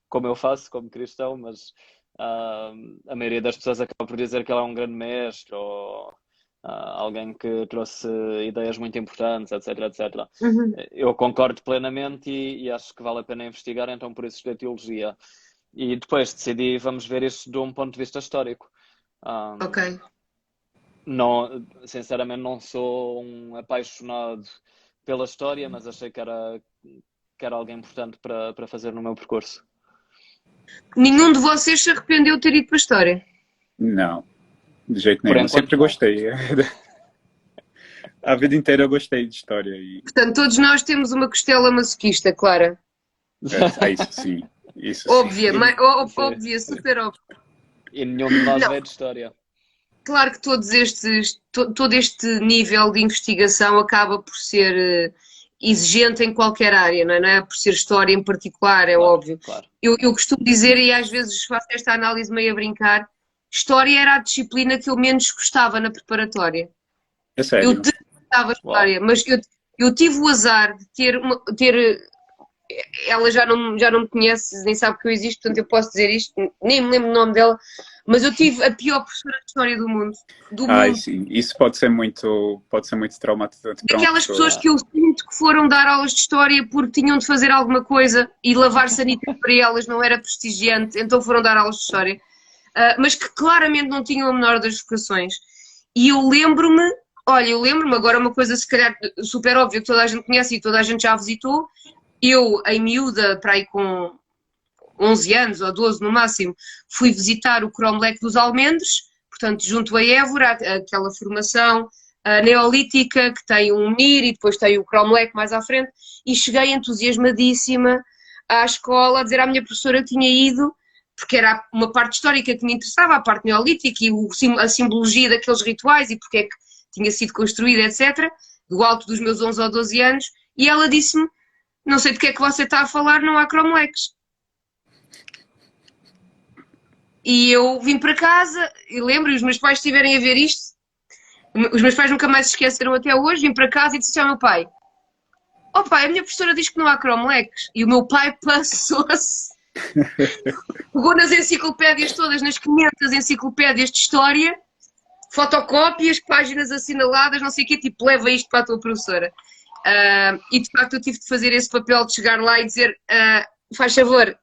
como eu faço como cristão, mas ah, a maioria das pessoas acaba por dizer que ele é um grande mestre ou alguém que trouxe ideias muito importantes, etc, etc. Uhum. Eu concordo plenamente e acho que vale a pena investigar, então por isso estudei teologia. E depois decidi, vamos ver isto de um ponto de vista histórico. Ah, Ok. não, sinceramente não sou um apaixonado pela história, mas achei que era algo importante para fazer no meu percurso. Nenhum de vocês se arrependeu de ter ido para a história. Não, de jeito Por nenhum. Eu enquanto, sempre não. gostei. A vida inteira eu gostei de história e Portanto, todos nós temos uma costela masoquista, Clara. isso sim, isso sim. Óbvia, E, sim, óbvia, super óbvia. e nenhum de nós Não, veio de história. claro que todo este nível de investigação acaba por ser exigente em qualquer área, não é? Por ser história em particular, é Claro, óbvio. claro. Eu costumo dizer, e às vezes faço esta análise meio a brincar, história era a disciplina que eu menos gostava na preparatória. É Eu sério. detestava Uau. história, mas eu tive o azar de ter ela já não me conhece, nem sabe que eu existo, portanto eu posso dizer isto, nem me lembro o nome dela, mas eu tive a pior professora de história do mundo. Do Ai, mundo. sim, isso pode ser muito traumatizante para uma Aquelas pessoas pessoa. que eu sinto que foram dar aulas de história porque tinham de fazer alguma coisa e lavar sanitário para elas não era prestigiante, então foram dar aulas de história, mas que claramente não tinham a menor das vocações. E eu lembro-me agora uma coisa se calhar super óbvia que toda a gente conhece e toda a gente já visitou. Eu, em miúda, para aí com 11 anos ou 12 no máximo, fui visitar o Cromlech dos Almendres, portanto, junto a Évora, aquela formação neolítica que tem um MIR e depois tem o Cromlech mais à frente, e cheguei entusiasmadíssima à escola a dizer à minha professora que tinha ido, porque era uma parte histórica que me interessava, a parte neolítica e a simbologia daqueles rituais e porque é que tinha sido construída, etc., do alto dos meus 11 ou 12 anos, e ela disse-me, não sei de que é que você está a falar, não há Cromlechs. E eu vim para casa, e lembro, e os meus pais estiverem a ver isto, os meus pais nunca mais se esqueceram até hoje, vim para casa e disse ao meu pai, ó pai, a minha professora diz que não há cromlechs. E o meu pai passou-se, pegou nas enciclopédias todas, nas 500 enciclopédias de história, fotocópias, páginas assinaladas, não sei o quê, tipo, leva isto para a tua professora. E de facto eu tive de fazer esse papel de chegar lá e dizer, faz favor,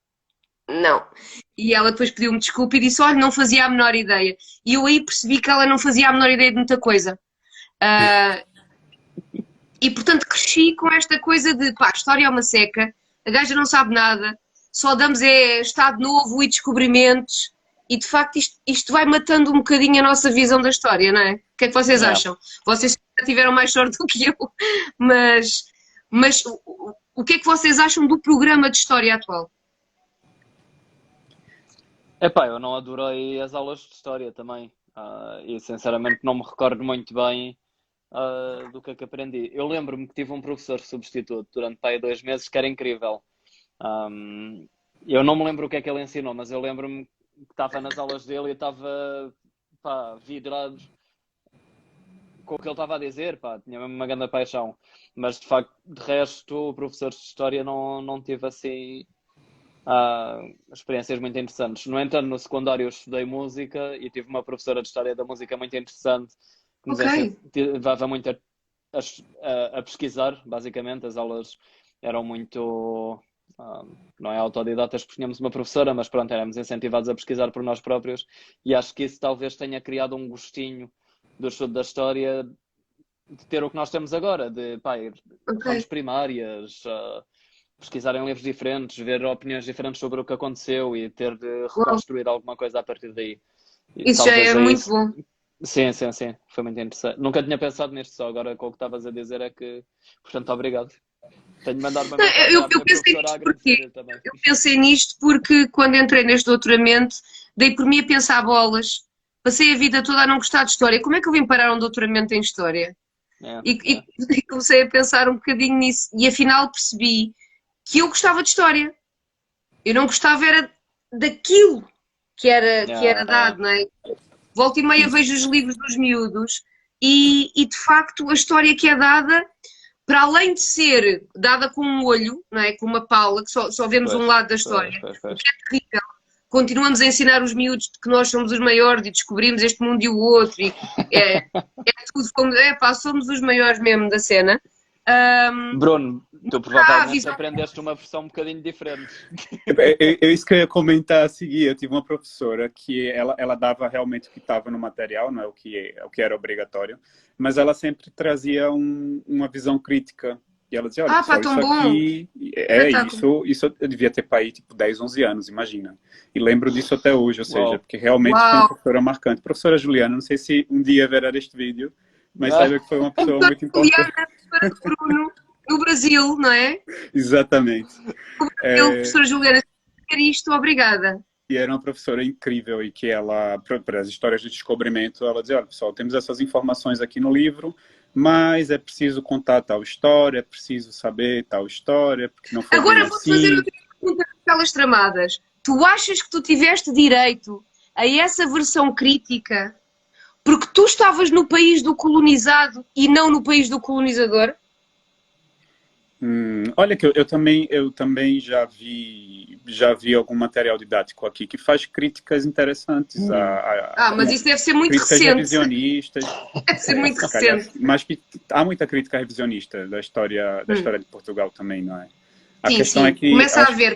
não. E ela depois pediu-me desculpa e disse: Olha, não fazia a menor ideia. E eu aí percebi que ela não fazia a menor ideia de muita coisa. Uh, e portanto cresci com esta coisa de pá, a história é uma seca, a gaja não sabe nada, só damos é estado novo e descobrimentos. E de facto isto vai matando um bocadinho a nossa visão da história, não é? O que é que vocês É. acham? Vocês tiveram mais sorte do que eu, mas, mas o que é que vocês acham do programa de história atual? Epá, eu não adorei as aulas de história também. E sinceramente não me recordo muito bem do que é que aprendi. Eu lembro-me que tive um professor substituto durante pá, aí 2 meses que era incrível. Um, eu não me lembro o que é que ele ensinou, mas eu lembro-me que estava nas aulas dele e estava pá, vidrado com o que ele estava a dizer, pá, tinha mesmo uma grande paixão. Mas de facto, de resto, o professor de história não tive assim. experiências muito interessantes. No entanto, no secundário eu estudei música e tive uma professora de História da Música muito interessante que nos Ok. incentivava muito a pesquisar, basicamente. As aulas eram muito, não é autodidatas porque tínhamos uma professora, mas pronto, éramos incentivados a pesquisar por nós próprios e acho que isso talvez tenha criado um gostinho do estudo da História de ter o que nós temos agora, de pá, ir Ok. fontes primárias, pesquisar em livros diferentes, ver opiniões diferentes sobre o que aconteceu e ter de Uau. reconstruir alguma coisa a partir daí. E Isso já talvez é muito isso. bom. Sim, sim, sim. Foi muito interessante. Nunca tinha pensado nisto, só agora com o que estavas a dizer é que, portanto, obrigado. Tenho de mandar uma Não, mensagem à minha pensei professora a nisto porque agradecer-lhe também. eu pensei nisto porque quando entrei neste doutoramento dei por mim a pensar bolas, passei a vida toda a não gostar de história. Como é que eu vim parar um doutoramento em história? E comecei a pensar um bocadinho nisso e afinal percebi que eu gostava de história. Eu não gostava era daquilo que era dado, não é? Volta e meia vejo os livros dos miúdos e de facto a história que é dada, para além de ser dada com um olho, não é? Com uma pala, que só vemos um lado da história, o que é terrível. Continuamos a ensinar os miúdos que nós somos os maiores e descobrimos este mundo e o outro, e é tudo como, somos os maiores mesmo da cena. Bruno, tu provavelmente aprendeste uma versão um bocadinho diferente. Isso que eu ia comentar a seguir. Eu tive uma professora que ela dava realmente o que estava no material, não é o que era obrigatório, mas ela sempre trazia uma visão crítica. E ela dizia, olha, pessoal, tão isso bom. aqui isso eu devia ter para aí tipo 10, 11 anos, imagina. E lembro disso até hoje, ou seja, porque realmente foi uma professora marcante. Professora Juliana, não sei se um dia verá este vídeo, mas saiba que foi uma pessoa muito importante. Juliana, professora de Bruno, no Brasil, não é? Exatamente. Professora Juliana, isto, obrigada. E era uma professora incrível e que ela, para as histórias de descobrimento, ela dizia, olha pessoal, temos essas informações aqui no livro, mas é preciso contar tal história, é preciso saber tal história, porque não foi Agora bem vou-te assim. fazer outra pergunta daquelas tramadas. Tu achas que tu tiveste direito a essa versão crítica porque tu estavas no país do colonizado e não no país do colonizador? Olha que eu também já vi algum material didático aqui que faz críticas interessantes. Mas isso deve ser muito críticas recente. revisionistas. Deve ser muito recente. Mas que há muita crítica revisionista da história de Portugal também, não é? A Sim, questão é que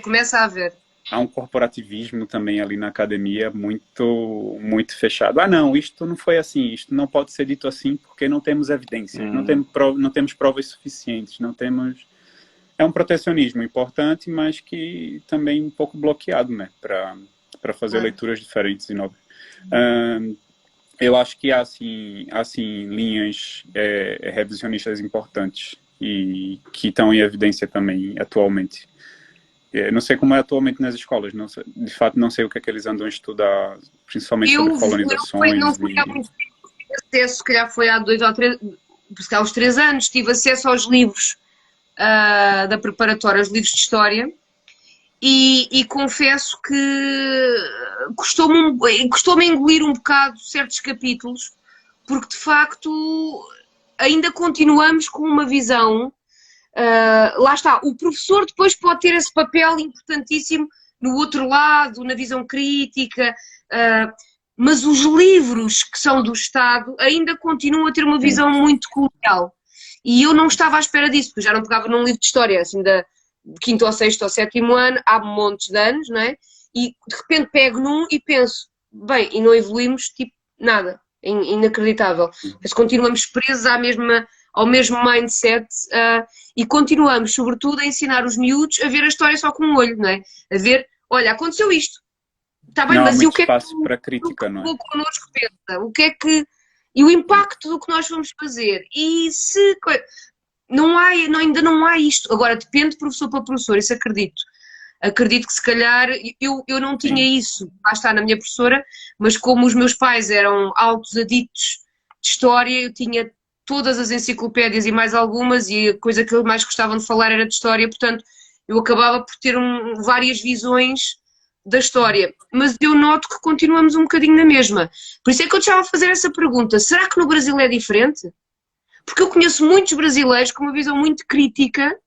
começa a haver. Há um corporativismo também ali na academia muito, muito fechado. Não, isto não foi assim, isto não pode ser dito assim porque não temos evidências, não temos provas suficientes, não temos... É um protecionismo importante, mas que também um pouco bloqueado, né, para fazer leituras diferentes e novas. Eu acho que há, assim linhas revisionistas importantes e que estão em evidência também atualmente. Não sei como é atualmente nas escolas, de fato não sei o que é que eles andam a estudar, principalmente sobre colonizações. Eu não fui há muito tempo, tive acesso, se calhar foi há 2 ou 3, há uns 3 anos, tive acesso aos livros da preparatória, aos livros de história, e confesso que custou-me engolir um bocado certos capítulos, porque de facto ainda continuamos com uma visão. Lá está, o professor depois pode ter esse papel importantíssimo no outro lado, na visão crítica, mas os livros que são do Estado ainda continuam a ter uma visão muito colonial. E eu não estava à espera disso, porque eu já não pegava num livro de história, assim, de 5º ou 6º ou 7º ano, há montes de anos, não é? E de repente pego num e penso, bem, e não evoluímos, tipo, nada, inacreditável. Mas continuamos presos ao mesmo mindset e continuamos, sobretudo, a ensinar os miúdos a ver a história só com um olho, não é? A ver, olha, aconteceu isto. Está bem, mas e o que é que para crítica, não é? connosco pensa? O que é que... E o impacto do que nós vamos fazer. E se... ainda não há isto. Agora, depende de professor para professor, isso acredito. Acredito que se calhar... Eu não tinha isso, lá está na minha professora, mas como os meus pais eram altos aditos de história, eu tinha todas as enciclopédias e mais algumas, e a coisa que eles mais gostavam de falar era de história, portanto, eu acabava por ter várias visões da história. Mas eu noto que continuamos um bocadinho na mesma. Por isso é que eu te estava a fazer essa pergunta. Será que no Brasil é diferente? Porque eu conheço muitos brasileiros com uma visão muito crítica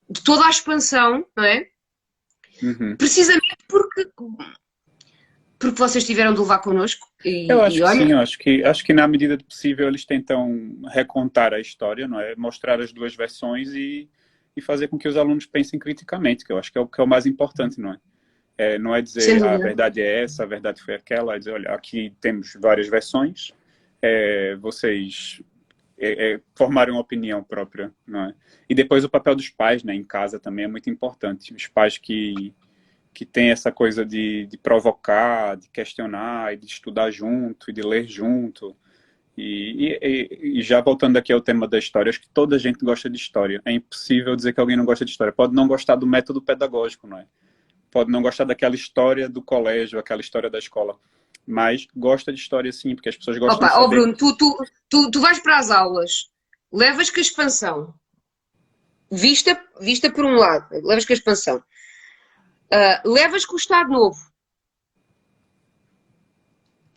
de toda a expansão, não é? Uhum. Precisamente porque vocês tiveram de levar connosco. Eu acho E que sim, olha, eu acho que na medida do possível eles tentam recontar a história, não é? Mostrar as duas versões e fazer com que os alunos pensem criticamente, que eu acho que é o mais importante, não é? Não é sem dizer a dúvida. verdade é essa, a verdade foi aquela, é dizer, olha, aqui temos várias versões, vocês formarem uma opinião própria, não é? E depois o papel dos pais, né, em casa também é muito importante. Os pais que têm essa coisa de provocar, de questionar, e de estudar junto, e de ler junto. E já voltando aqui ao tema da história, acho que toda gente gosta de história. É impossível dizer que alguém não gosta de história. Pode não gostar do método pedagógico, não é? Pode não gostar daquela história do colégio, aquela história da escola. Mas gosta de história sim, porque as pessoas gostam de Opa, ó saber. Bruno, tu vais para as aulas, levas com a expansão, vista por um lado, levas com a expansão, levas com o Estado Novo.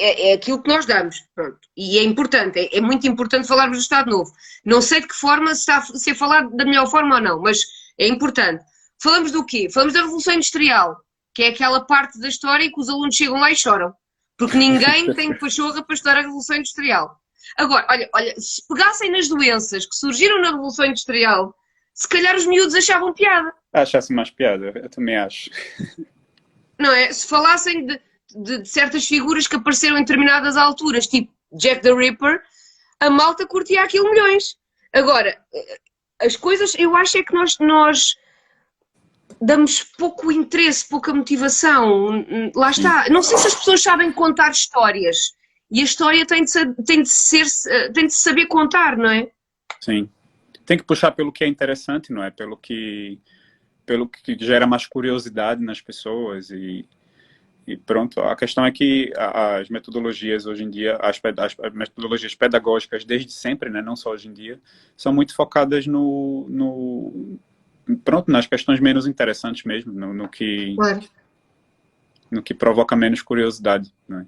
É aquilo que nós damos, pronto. E é importante, é muito importante falarmos do Estado Novo. Não sei de que forma, se está a ser falado da melhor forma ou não, mas é importante. Falamos do quê? Falamos da Revolução Industrial, que é aquela parte da história que os alunos chegam lá e choram. Porque ninguém tem pachorra para estudar a Revolução Industrial. Agora, olha, se pegassem nas doenças que surgiram na Revolução Industrial, se calhar os miúdos achavam piada. Achasse mais piada, eu também acho. Não é? Se falassem de certas figuras que apareceram em determinadas alturas, tipo Jack the Ripper, a malta curtia aquilo milhões. Agora, as coisas, eu acho é que nós damos pouco interesse, pouca motivação. Lá Sim, está. Não sei se as pessoas sabem contar histórias. E a história tem de saber contar, não é? sim. Tem que puxar pelo que é interessante, não é? Pelo que gera mais curiosidade nas pessoas e pronto. A questão é que as metodologias hoje em dia, as metodologias pedagógicas desde sempre, né, não só hoje em dia, são muito focadas pronto, nas questões menos interessantes mesmo, Claro. no que provoca menos curiosidade, né?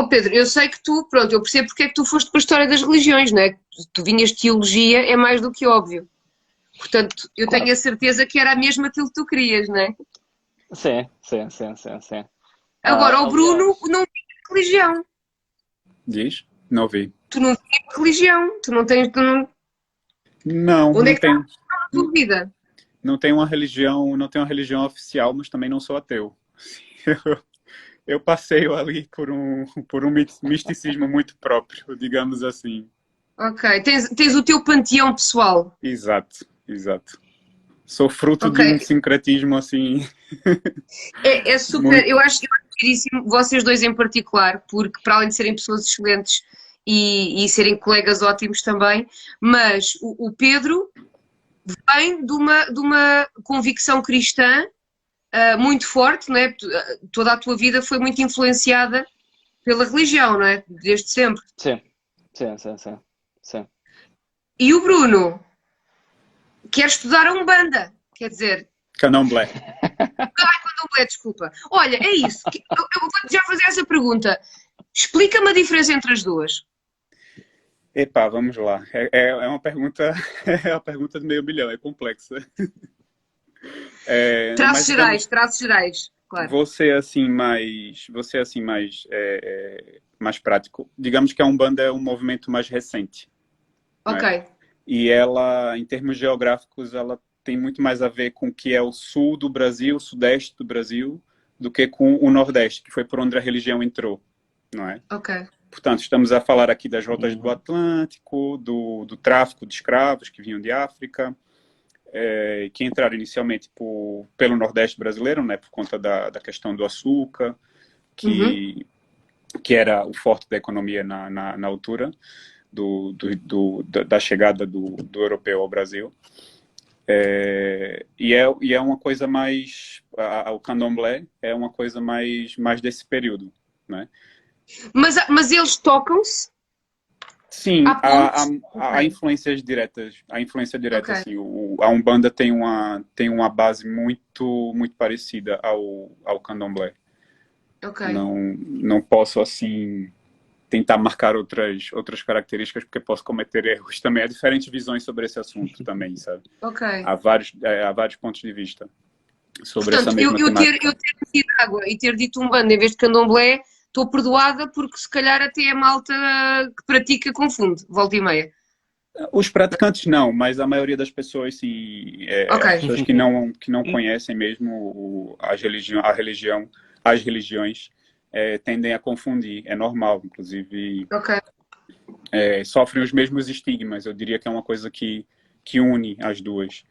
Pedro, eu sei que tu, pronto, eu percebo porque é que tu foste para a história das religiões, não é? Tu vinhas de teologia, é mais do que óbvio. Portanto, eu tenho Claro. a certeza que era mesmo aquilo que tu querias, não é? Sim, sim, sim, sim, sim. Agora, o Aliás, Bruno não tinha religião. Diz? Não ouvi. Tu não tens religião. Tu não tens. Não, Onde é não que está tenho. a tua vida? Não tenho uma religião, não tenho uma religião oficial, mas também não sou ateu. Eu passeio ali por um misticismo muito próprio, digamos assim. Ok. Tens o teu panteão pessoal. Exato, exato. Sou fruto Ok. de um sincretismo assim É super. muito. Eu acho giríssimo, vocês dois em particular, porque para além de serem pessoas excelentes e serem colegas ótimos também, mas o Pedro vem de uma convicção cristã muito forte, não é? Toda a tua vida foi muito influenciada pela religião, não é? Desde sempre. sim, sim, sim, sim, sim. E o Bruno quer estudar a Umbanda, quer dizer, Candomblé. não é, desculpa. Olha, é isso. Eu vou já fazer essa pergunta. Explica-me a diferença entre as duas. Epá, vamos lá. É uma pergunta, é uma pergunta de meio bilhão, é complexa. Mas digamos, Traços gerais, claro. você assim mais prático. Digamos que a Umbanda é um movimento mais recente, Ok, né? E ela, em termos geográficos, ela tem muito mais a ver com o que é o sul do Brasil, o sudeste do Brasil, do que com o nordeste, que foi por onde a religião entrou, não é? ok. Portanto, estamos a falar aqui das rotas do Atlântico, do tráfico de escravos que vinham de África, que entraram inicialmente pelo Nordeste brasileiro, né, por conta da questão do açúcar, Uhum. que era o forte da economia na altura da chegada do europeu ao Brasil. E é uma coisa mais... O candomblé é uma coisa mais desse período, né? Mas eles tocam-se? Sim, Há pontos? há Ok, influências diretas. A influência direta, ok, assim, a Umbanda tem uma base muito parecida ao Candomblé. ok. Não posso, assim, tentar marcar outras características, porque posso cometer erros também. Há diferentes visões sobre esse assunto também, sabe? Ok. Há vários pontos de vista. sobre essa Portanto, mesma eu temática. ter metido água e ter dito Umbanda em vez de Candomblé, estou perdoada porque se calhar até a malta que pratica confunde, volta e meia. Os praticantes não, mas a maioria das pessoas, sim, Ok, as pessoas que não conhecem mesmo as religiões, tendem a confundir. É normal, inclusive, ok, sofrem os mesmos estigmas. Eu diria que é uma coisa que une as duas.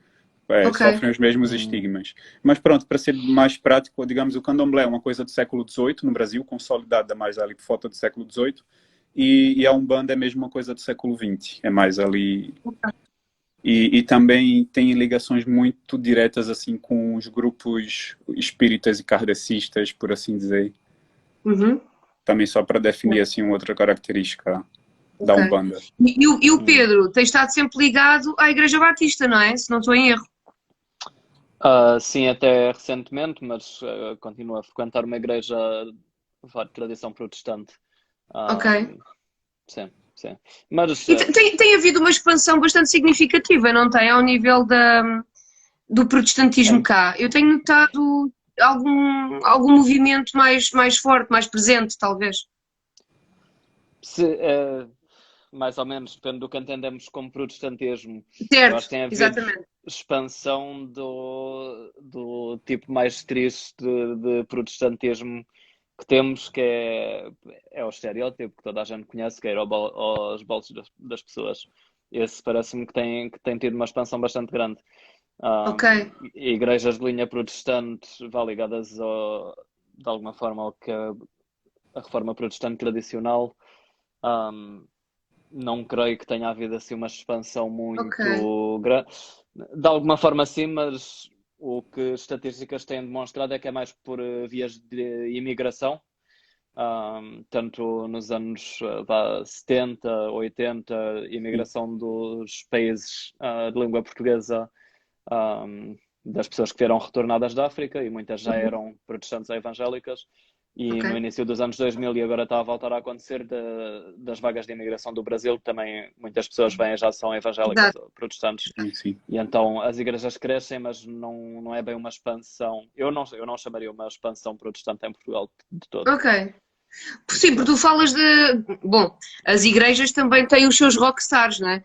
ok, Sofrem os mesmos estigmas. Mas pronto, para ser mais prático, digamos, o candomblé é uma coisa do século XVIII no Brasil, consolidada mais ali por volta do século XVIII, e a Umbanda é mesmo uma coisa do século XX, é mais ali. E também tem ligações muito diretas assim com os grupos espíritas e kardecistas, por assim dizer. uhum, Também só para definir assim uma outra característica da ok. Umbanda. E o Pedro tem estado sempre ligado à Igreja Batista, não é? Se não estou em erro. Sim, até recentemente, mas continuo a frequentar uma igreja de tradição protestante. Ok. Ah, sim, sim. Mas E tem havido uma expansão bastante significativa, não tem? Ao nível do protestantismo em- cá. Eu tenho notado algum movimento mais forte, mais presente, talvez. mais ou menos depende do que entendemos como protestantismo. Eu acho Certo, que tem havido exatamente. expansão do tipo mais triste de protestantismo que temos, que é o estereótipo que toda a gente conhece, que é ir aos bolsos das pessoas. Esse parece-me que tem tido uma expansão bastante grande. Ok, Igrejas de linha protestante vá ligadas de alguma forma ao que é a reforma protestante tradicional. Um, não creio que tenha havido assim uma expansão ok. muito grande. De alguma forma sim, mas o que estatísticas têm demonstrado é que é mais por vias de imigração. Tanto nos anos 70, 80, imigração dos países de língua portuguesa, das pessoas que vieram retornadas da África, e muitas já Uhum, eram protestantes ou evangélicas, e no ok. início dos anos 2000, e agora está a voltar a acontecer, das vagas de imigração do Brasil, também muitas pessoas vêm já são evangélicas Exato. ou protestantes, Sim, sim. e então as igrejas crescem, mas não é bem uma expansão. Eu não chamaria uma expansão protestante em Portugal de todo. Ok. De Sim, porque todo. tu falas de. Bom, as igrejas também têm os seus rockstars, não é?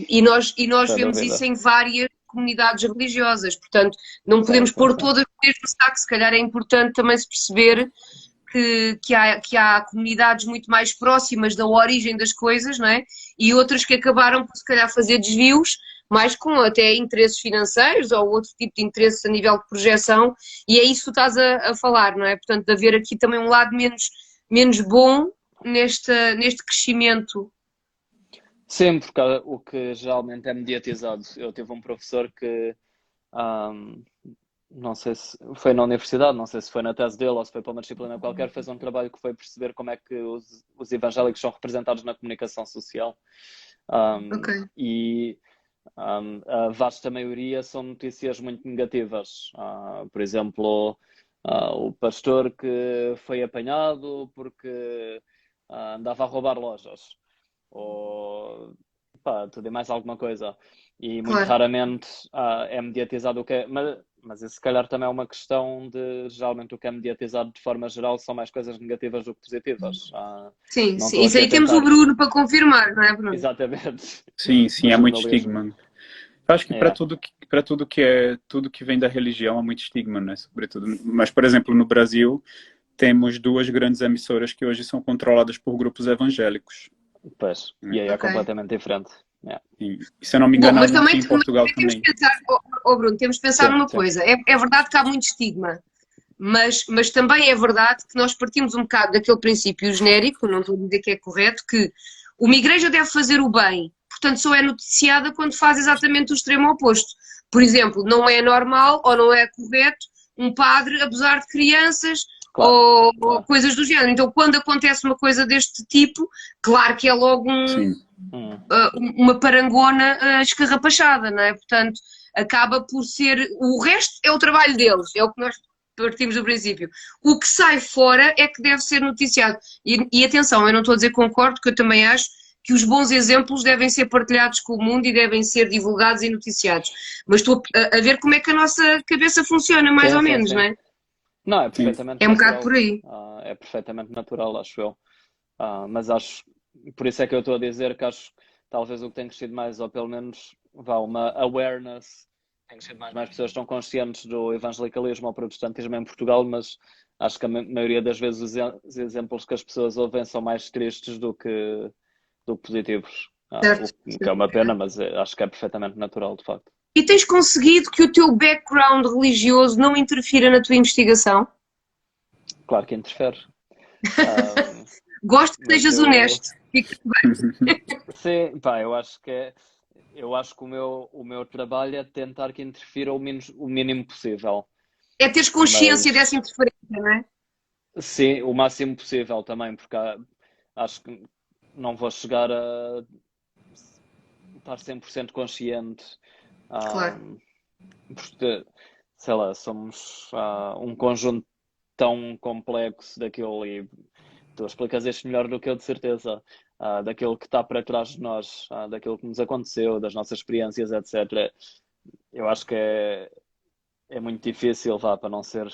E nós Sem vemos isso dúvida. em várias comunidades religiosas, portanto, não Sim, podemos sim, pôr sim. todas no mesmo saco. Se calhar é importante também se perceber que há comunidades muito mais próximas da origem das coisas, não é? E outras que acabaram por, se calhar, fazer desvios, mais com até interesses financeiros ou outro tipo de interesses a nível de projeção, e é isso que tu estás a falar, não é? Portanto, de haver aqui também um lado menos bom neste crescimento. Sim, porque o que geralmente é mediatizado. Eu tive um professor que, ahm, não sei se foi na universidade, não sei se foi na tese dele ou se foi para uma disciplina qualquer, fez um trabalho que foi perceber como é que os evangélicos são representados na comunicação social. Ok, E a vasta maioria são notícias muito negativas. Por exemplo, o pastor que foi apanhado porque andava a roubar lojas. Ou pá, tudo e mais alguma coisa. E muito claro. raramente é mediatizado o que é. Mas isso se calhar também é uma questão de geralmente o que é mediatizado de forma geral são mais coisas negativas do que positivas. Sim, Não sim. estou Isso aqui a aí temos o tentar. Bruno para confirmar, não é, Bruno? Exatamente. Sim, sim, O é muito jornalismo. estigma. Eu acho que para É. tudo tudo que vem da religião há muito estigma, né? Sobretudo. Mas, por exemplo, no Brasil temos duas grandes emissoras que hoje são controladas por grupos evangélicos, Pois. E né? aí é Ok. completamente diferente. É. E se eu não me Bom, engano, há mas uma também, aqui em Portugal temos que também. pensar, Bruno, temos que pensar Sim, numa sim. coisa. É verdade que há muito estigma, mas também é verdade que nós partimos um bocado daquele princípio genérico, não estou a dizer que é correto, que uma igreja deve fazer o bem, portanto só é noticiada quando faz exatamente o extremo oposto. Por exemplo, não é normal ou não é correto um padre abusar de crianças Claro, ou claro. coisas do género. Então, quando acontece uma coisa deste tipo, claro que é logo Sim, Hum. uma parangona escarrapachada, não é? Portanto, acaba por ser. O resto é o trabalho deles, é o que nós partimos do princípio. O que sai fora é que deve ser noticiado. E atenção, eu não estou a dizer que concordo, que eu também acho que os bons exemplos devem ser partilhados com o mundo e devem ser divulgados e noticiados. Mas estou a ver como é que a nossa cabeça funciona, mais Sim, ou sim, menos, sim. não é? Não, é perfeitamente É um natural. bocado por aí. É perfeitamente natural, acho eu. Mas acho, por isso é que eu estou a dizer que acho que talvez o que tem crescido mais, ou pelo menos vá uma awareness, tem crescido mais pessoas estão conscientes do evangelicalismo ou protestantismo em Portugal, mas acho que a maioria das vezes os exemplos que as pessoas ouvem são mais tristes do que positivos. Certo. O que é uma pena, mas acho que é perfeitamente natural, de facto. E tens conseguido que o teu background religioso não interfira na tua investigação? Claro que interfere. Gosto que Mas sejas honesto. Fica bem. Sim, pá, eu acho que o meu trabalho é tentar que interfira o mínimo possível. É teres consciência Mas dessa interferência, não é? sim, o máximo possível também, porque acho que não vou chegar a estar 100% consciente. Claro. Porque, sei lá, somos um conjunto tão complexo daquilo, e tu explicas isto melhor do que eu, de certeza, daquilo que está para trás de nós, daquilo que nos aconteceu, das nossas experiências, etc. Eu acho que é muito difícil, para não ser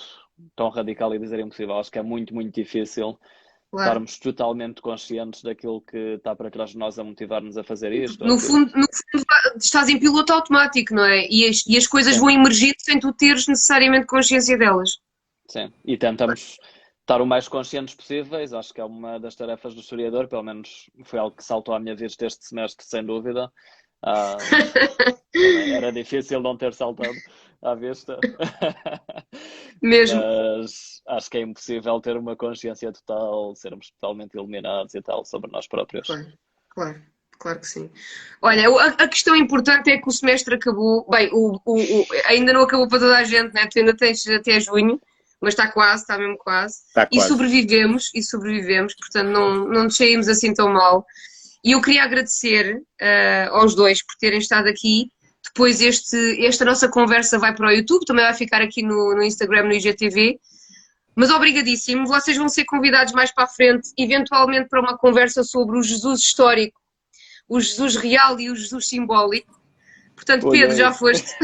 tão radical e dizer impossível, acho que é muito, muito difícil Claro. estarmos totalmente conscientes daquilo que está para trás de nós a motivar-nos a fazer isto. No fundo, estás em piloto automático, não é? E as coisas Sim. vão emergir sem tu teres necessariamente consciência delas. Sim, e tentamos estar o mais conscientes possíveis, acho que é uma das tarefas do historiador, pelo menos foi algo que saltou à minha vista este semestre, sem dúvida. Era difícil não ter saltado à vista. Mesmo. Mas acho que é impossível ter uma consciência total, sermos totalmente iluminados e tal sobre nós próprios. Claro que sim. Olha, a questão importante é que o semestre acabou. Bem, ainda não acabou para toda a gente, né? Tu ainda tens até junho, mas está mesmo quase. Está quase. E sobrevivemos, portanto não nos saímos assim tão mal. E eu queria agradecer aos dois por terem estado aqui. Depois esta nossa conversa vai para o YouTube, também vai ficar aqui no Instagram, no IGTV. Mas obrigadíssimo, vocês vão ser convidados mais para a frente, eventualmente para uma conversa sobre o Jesus histórico, o Jesus real e o Jesus simbólico. Portanto, Pedro, já foste.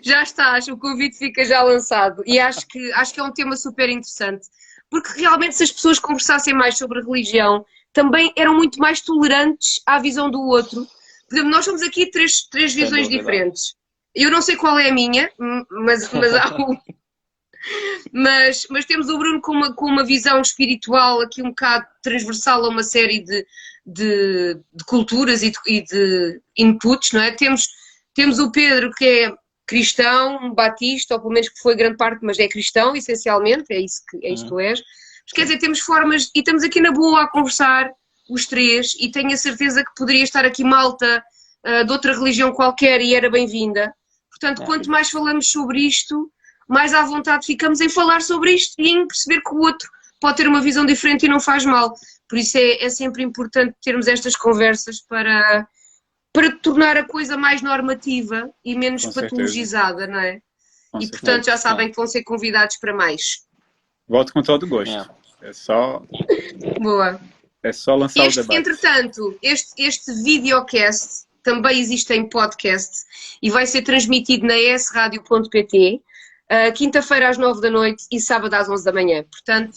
Já estás, o convite fica já lançado. E acho que é um tema super interessante. Porque realmente, se as pessoas conversassem mais sobre religião, também eram muito mais tolerantes à visão do outro. Por exemplo, nós somos aqui três visões diferentes. Eu não sei qual é a minha, mas mas temos o Bruno com uma visão espiritual aqui um bocado transversal a uma série de culturas e de inputs, não é? Temos o Pedro, que é cristão, batista, ou pelo menos que foi grande parte, mas é cristão, essencialmente, é isso que tu és. Mas, quer dizer, temos formas, e estamos aqui na boa a conversar, os três, e tenho a certeza que poderia estar aqui malta de outra religião qualquer e era bem-vinda. Portanto, quanto mais falamos sobre isto, mais à vontade ficamos em falar sobre isto e em perceber que o outro pode ter uma visão diferente e não faz mal. Por isso é sempre importante termos estas conversas para tornar a coisa mais normativa e menos patologizada, não é? E portanto já sabem que vão ser convidados para mais. Volto com todo o gosto. É só... Boa. É só lançar o debate. Entretanto, este videocast também existe em podcast e vai ser transmitido na esradio.pt, quinta-feira às 9 da noite e sábado às 11 da manhã. Portanto,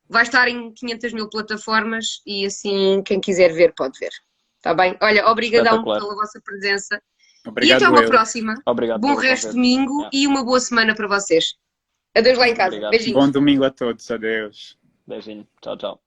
vai estar em 500 mil plataformas e assim quem quiser ver pode ver. Está bem? Olha, obrigadão pela vossa presença. Obrigado, e até uma próxima. Obrigado. Bom resto de domingo e uma boa semana para vocês. Adeus lá em casa. Obrigado. Beijinhos. Bom domingo a todos. Adeus. Beijinho. Tchau, tchau.